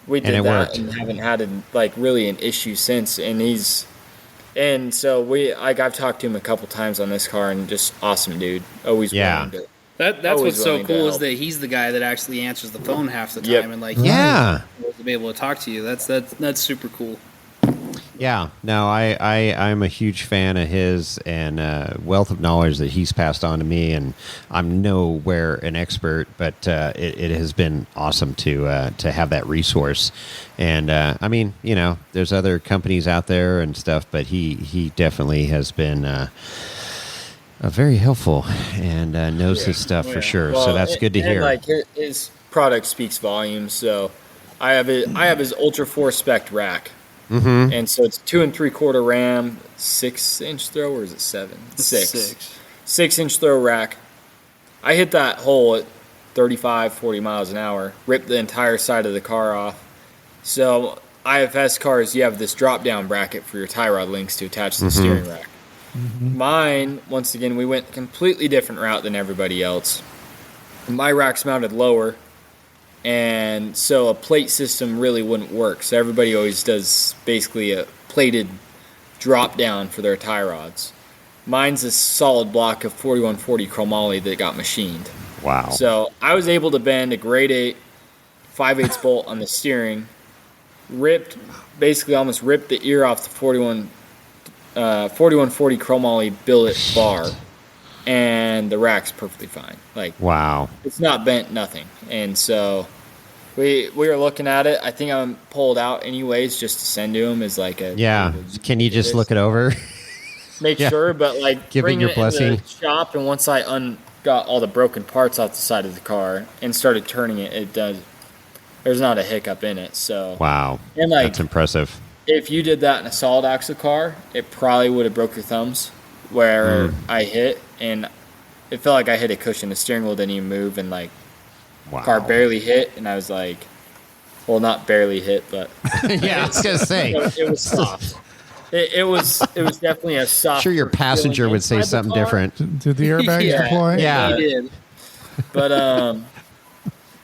we did that worked. And haven't had really an issue since. And so I've talked to him a couple times on this car, and just awesome dude. Always willing to. That's what's so cool is that he's the guy that actually answers the phone half the time, and to be able to talk to you. That's super cool. Yeah, no, I'm a huge fan of his and wealth of knowledge that he's passed on to me, and I'm nowhere an expert, but it has been awesome to have that resource. And I mean, there's other companies out there and stuff, but he definitely has been very helpful and knows his stuff for sure. Well, so that's good to hear. Like his product speaks volumes. So I have his Ultra 4 spec rack. Mm-hmm. And so it's 2 3/4 ram, 6-inch throw, or is it 7? 6-inch throw rack. I hit that hole at 35, 40 miles an hour, ripped the entire side of the car off. So IFS cars, you have this drop-down bracket for your tie rod links to attach to the steering rack. Mm-hmm. Mine, once again, we went a completely different route than everybody else. My rack's mounted lower. And so a plate system really wouldn't work. So everybody always does basically a plated drop down for their tie rods. Mine's a solid block of 4140 chromoly that got machined. Wow. So I was able to bend a grade 8 5/8 bolt on the steering, almost ripped the ear off the 4140 chromoly billet bar, and the rack's perfectly fine. Like, wow. It's not bent, nothing. And so we were looking at it. I think I'm pulled out anyways just to send to him as like a... Yeah. Can you just look it over? Make sure, but like give it your blessing. In the shop, and once I got all the broken parts off the side of the car and started turning it, there's not a hiccup in it. So wow. And like, that's impressive. If you did that in a solid axle car, it probably would have broke your thumbs where I hit, and it felt like I hit a cushion. The steering wheel didn't even move, and like car barely hit, and I was like, well, not barely hit, but yeah, I was gonna say it was soft. It was definitely a soft. I'm sure your passenger would say something different. Did the airbags deploy? Yeah, he did. But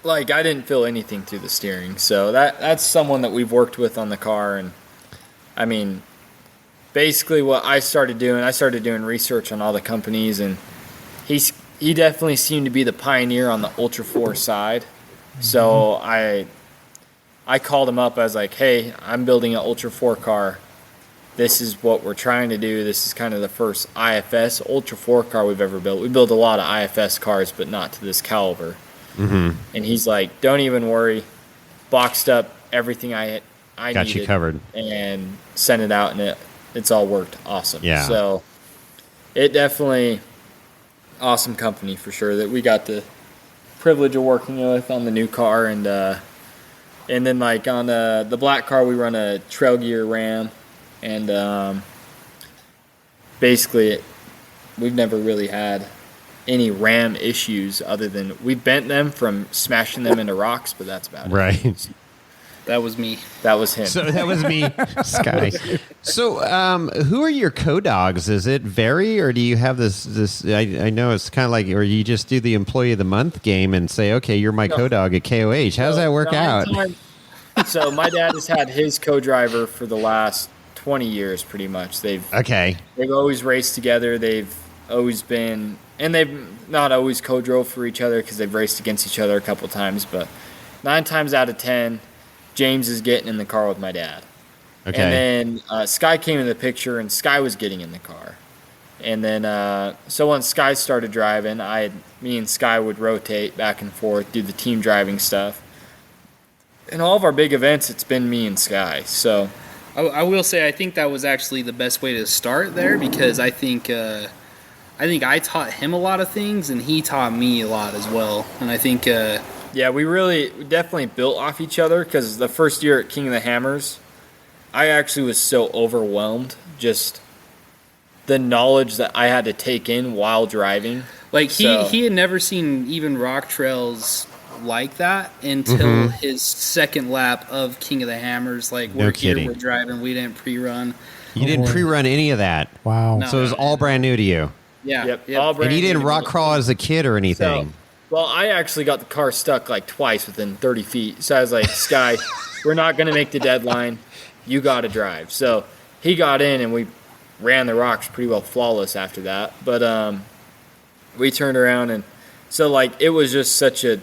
like I didn't feel anything through the steering, so that's someone that we've worked with on the car, and I mean, basically what I started doing research on all the companies, and he definitely seemed to be the pioneer on the Ultra 4 side. Mm-hmm. So I called him up. I was like, hey, I'm building an Ultra 4 car. This is what we're trying to do. This is kind of the first IFS Ultra 4 car we've ever built. We built a lot of IFS cars, but not to this caliber. Mm-hmm. And he's like, don't even worry. Boxed up everything I got needed, you covered, and sent it out, and it's all worked awesome. Yeah. So it definitely awesome company for sure that we got the privilege of working with on the new car, and then like on the black car we run a Trail Gear Ram, and basically we've never really had any Ram issues other than we bent them from smashing them into rocks, but that's about it. Right. That was me. That was him. So that was me, Sky. So who are your co-dogs? Is it vary, or do you have this I know it's kind of like, or you just do the employee of the month game and say, okay, you're my co-dog at KOH. How does that work out? So my dad has had his co-driver for the last 20 years pretty much. They've always raced together. They've always been, and they've not always co-drove for each other because they've raced against each other a couple times, but 9 times out of 10, James is getting in the car with my dad. Okay. And then Sky came in the picture, and Sky was getting in the car. And then, so once Sky started driving, me and Sky would rotate back and forth, do the team driving stuff. In all of our big events, it's been me and Sky. So I will say I think that was actually the best way to start there, because I think I taught him a lot of things, and he taught me a lot as well. And I think yeah, we definitely built off each other, because the first year at King of the Hammers, I actually was so overwhelmed, just the knowledge that I had to take in while driving. Like he had never seen even rock trails like that until his second lap of King of the Hammers. Like we're driving, we didn't pre-run. You didn't pre-run any of that. Wow. No, so it was all brand new to you. Yeah. Yep. All brand and you didn't rock crawl as a kid or anything. So, well, I actually got the car stuck like twice within 30 feet. So I was like, Sky, we're not going to make the deadline. You got to drive. So he got in, and we ran the rocks pretty well flawless after that. But we turned around, and so like it was just such a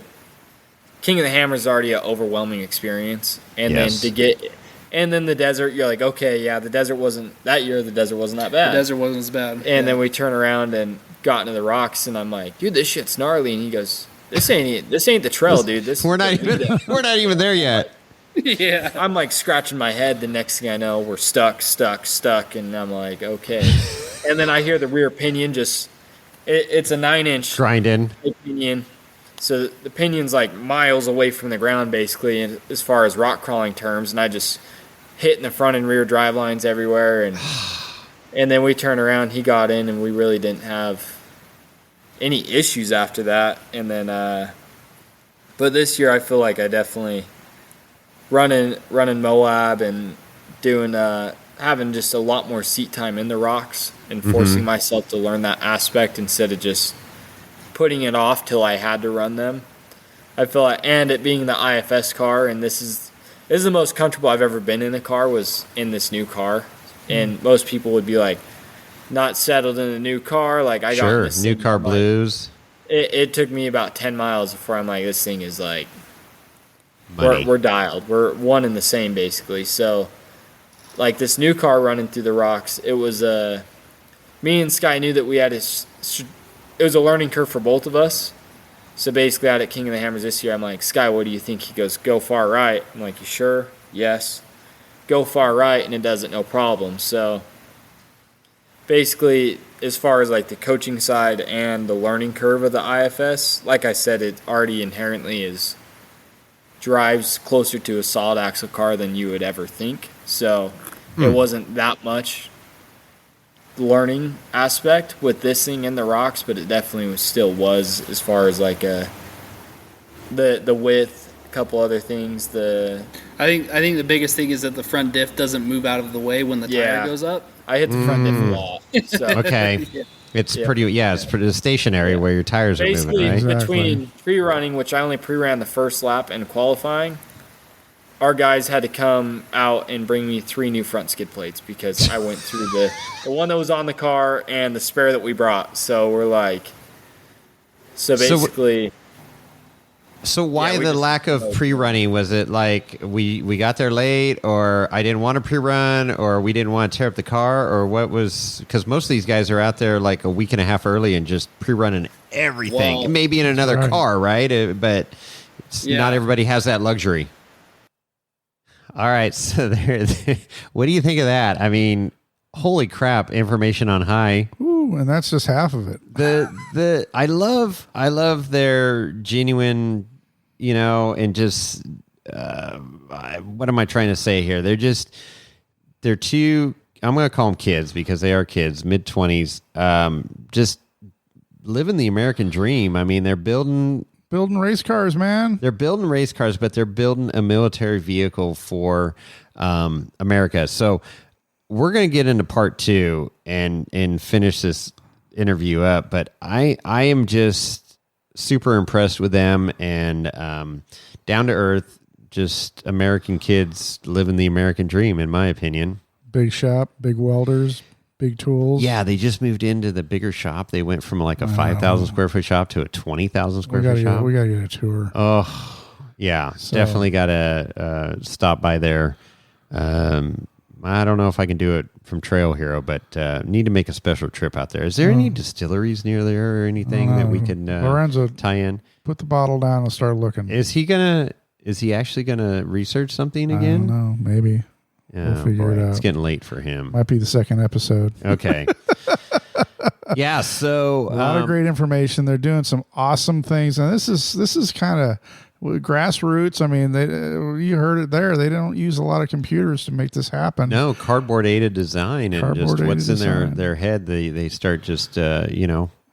King of the Hammers is already an overwhelming experience. And then to And then the desert, you're like, okay, yeah, the desert wasn't that bad. The desert wasn't as bad. And then we turn around and got into the rocks, and I'm like, dude, this shit's gnarly. And he goes, this ain't the trail, dude. We're not even there yet. Yeah. I'm like scratching my head. The next thing I know, we're stuck. And I'm like, okay. And then I hear the rear pinion it's a 9-inch grinding pinion. So the pinion's like miles away from the ground, basically, as far as rock crawling terms. And I just hitting the front and rear drive lines everywhere. And then we turned around, he got in, and we really didn't have any issues after that. And then, but this year I feel like I definitely running Moab and doing, having just a lot more seat time in the rocks and forcing myself to learn that aspect instead of just putting it off till I had to run them. I feel like, and it being the IFS car, and this is the most comfortable I've ever been in a car, was in this new car. And most people would be like, not settled in a new car. Like I got in this new car blues. It took me about 10 miles before I'm like, this thing is like, we're dialed. We're one and the same basically. So like this new car running through the rocks, it was me and Sky knew that we had it was a learning curve for both of us. So basically out at King of the Hammers this year, I'm like, Sky, what do you think? He goes, go far right. I'm like, you sure? Yes. Go far right, and it does it no problem. So basically, as far as like the coaching side and the learning curve of the IFS, like I said, it already inherently drives closer to a solid axle car than you would ever think. So it wasn't that much learning aspect with this thing in the rocks, but it definitely still was as far as like the width, a couple other things. I think the biggest thing is that the front diff doesn't move out of the way when the tire goes up. I hit the front diff a lot. So. Okay. It's pretty stationary where your tires basically, are moving, right? Between pre-running, which I only pre-ran the first lap, and qualifying, our guys had to come out and bring me 3 new front skid plates because I went through the one that was on the car and the spare that we brought. So we're like, basically. So why the lack of pre-running? Was it like we got there late, or I didn't want to pre-run, or we didn't want to tear up the car, or what was? Because most of these guys are out there like a week and a half early and just pre-running everything, maybe in another car, right? But not everybody has that luxury. All right, so what do you think of that? I mean, holy crap! Information on high. Ooh, and that's just half of it. I love their genuine, and just what am I trying to say here? They're two. I'm going to call them kids because they are kids, mid-20s. Just living the American dream. I mean, they're building race cars, man. They're building race cars, but they're building a military vehicle for America. So we're going to get into part 2 and finish this interview up. But I am just super impressed with them and down to earth, just American kids living the American dream, in my opinion. Big shop, big welders. Big tools. Yeah, they just moved into the bigger shop. They went from like a 5,000 square foot shop to a 20,000 square foot shop. We got to get a tour. Oh, yeah. So, definitely got to stop by there. I don't know if I can do it from Trail Hero, but need to make a special trip out there. Is there any distilleries near there or anything that we can tie in? Put the bottle down and start looking. Is he actually gonna research something again? I don't know. Maybe. Yeah, we'll figure it out. It's getting late for him. Might be the second episode. Okay. Yeah, so a lot of great information. They're doing some awesome things, and this is kind of grassroots. I mean, you heard it there. They don't use a lot of computers to make this happen. No, cardboard aided design and just what's in their head. They start just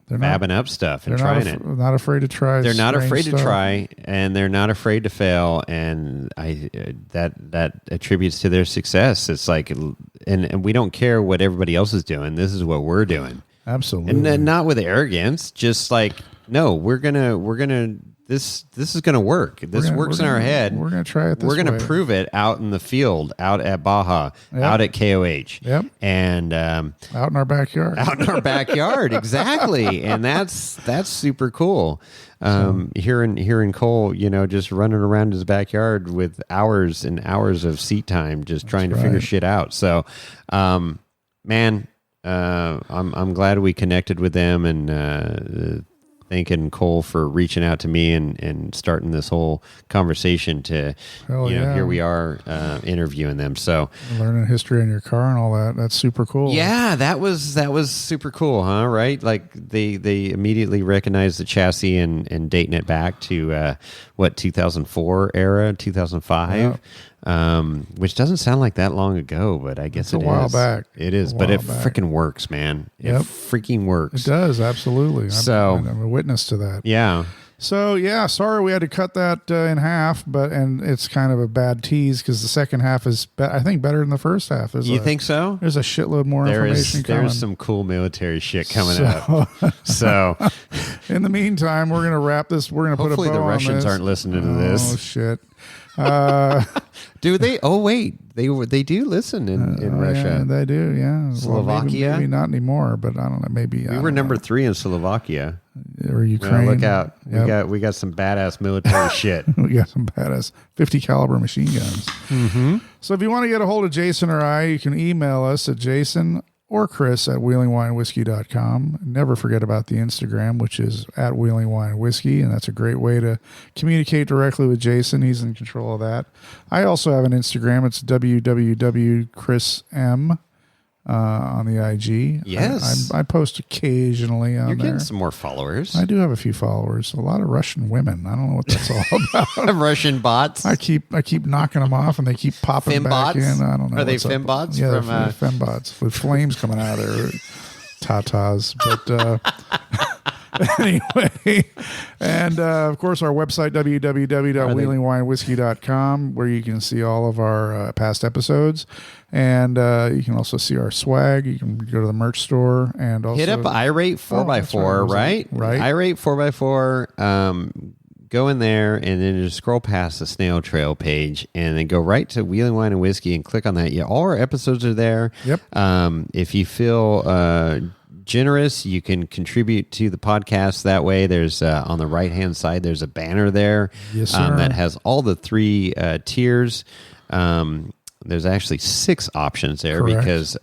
fabbing up stuff and trying it. Not afraid to try. They're not afraid to try, and they're not afraid to fail, and that attributes to their success. It's like, and we don't care what everybody else is doing. This is what we're doing. Absolutely, and not with arrogance. Just like, no, we're gonna this is going to work. This works in our head. We're going to try it this We're going way. to prove it out in the field, out at Baja, out at KOH. Yep. And out in our backyard. Out in our backyard, exactly. And that's super cool. Hearing Cole, just running around his backyard with hours and hours of seat time, just trying to figure shit out. So, man, I'm glad we connected with them, and thanking Cole for reaching out to me and starting this whole conversation to, here we are interviewing them. So learning history in your car and all that. That's super cool. Yeah, that was super cool, huh? Right? Like they immediately recognized the chassis and dating it back to 2004 era, 2005. Yeah. Which doesn't sound like that long ago, but I guess it's a while back. It is, but it freaking works, man. It freaking works. It does, absolutely. I'm a witness to that. Yeah. So, sorry we had to cut that in half, and it's kind of a bad tease because the second half is, I think, better than the first half. You think so? There's a shitload more information coming. There's some cool military shit coming up. So, in the meantime, we're going to wrap this. We're going to put a bow on this. Hopefully the Russians aren't listening to this. Oh, shit. Do they? Oh wait, they do listen in Russia. Yeah, they do. Yeah, Slovakia. Well, maybe not anymore, but I don't know. Maybe we were number 3 in Slovakia or Ukraine. Look out! We got some badass military shit. We got some badass 50 caliber machine guns. Mm-hmm. So if you want to get a hold of Jason or I, you can email us at Jason or Chris at wheelingwinewhiskey.com. Never forget about the Instagram, which is at wheelingwinewhiskey, and that's a great way to communicate directly with Jason. He's in control of that. I also have an Instagram. It's www.chrism on the IG. Yes. I post occasionally on there. You're getting some more followers. I do have a few followers. A lot of Russian women. I don't know what that's all about. Russian bots. I keep knocking them off, and they keep popping back in. I don't know. Are they fembots? Yeah, they're fembots with flames coming out of their tatas. But anyway, and of course our website www.wheelingwinewhiskey.com, where you can see all of our past episodes, and you can also see our swag. You can go to the merch store and also hit up iRate 4x4, right? iRate 4x4. Go in there and then just scroll past the snail trail page and then go right to Wheeling Wine and Whiskey and click on that. Yeah, all our episodes are there. Yep. If you feel generous, you can contribute to the podcast that way. There's on the right hand side, there's a banner there. Yes, sir. That has all the 3 tiers. There's actually 6 options there. Correct. Because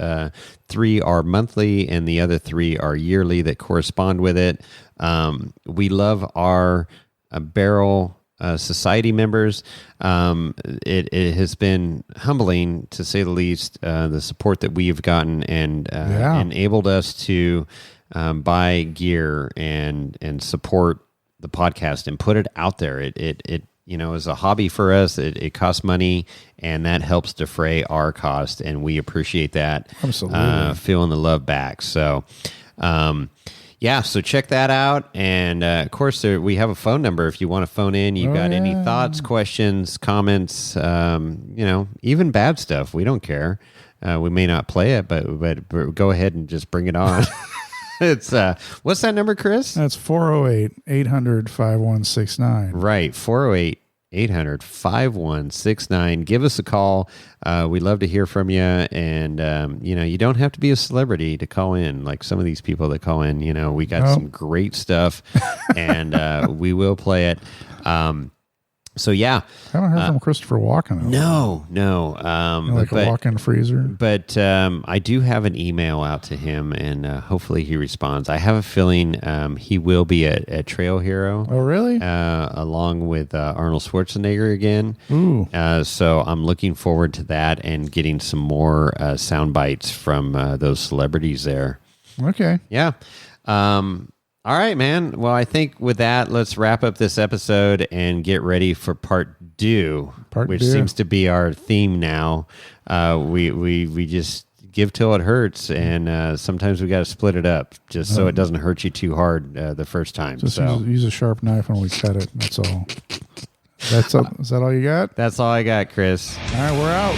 3 are monthly and the other 3 are yearly that correspond with it. We love our barrel society members. It has been humbling, to say the least, the support that we've gotten and enabled us to buy gear and support the podcast and put it out there. It is a hobby for us. It costs money, and that helps defray our cost, and we appreciate that. Absolutely. Feeling the love back. So, so check that out. And, of course, we have a phone number if you want to phone in. You've got any thoughts, questions, comments, even bad stuff. We don't care. We may not play it, but go ahead and just bring it on. It's what's that number, Chris? That's 408-800-5169. Right, 408-800-5169. Give us a call. We'd love to hear from you. And, you don't have to be a celebrity to call in. Like some of these people that call in, we got some great stuff, and we will play it. So, yeah. I haven't heard from Christopher Walken. No. Like a walk-in freezer. But I do have an email out to him, and hopefully he responds. I have a feeling he will be at Trail Hero. Oh, really? Along with Arnold Schwarzenegger again. Ooh. So I'm looking forward to that and getting some more sound bites from those celebrities there. Okay. Yeah. All right, man. Well, I think with that, let's wrap up this episode and get ready for part 2, which seems to be our theme now. We just give till it hurts, and sometimes we got to split it up just so it doesn't hurt you too hard the first time. Just use a sharp knife when we cut it. That's all. Is that all you got? That's all I got, Chris. All right, we're out.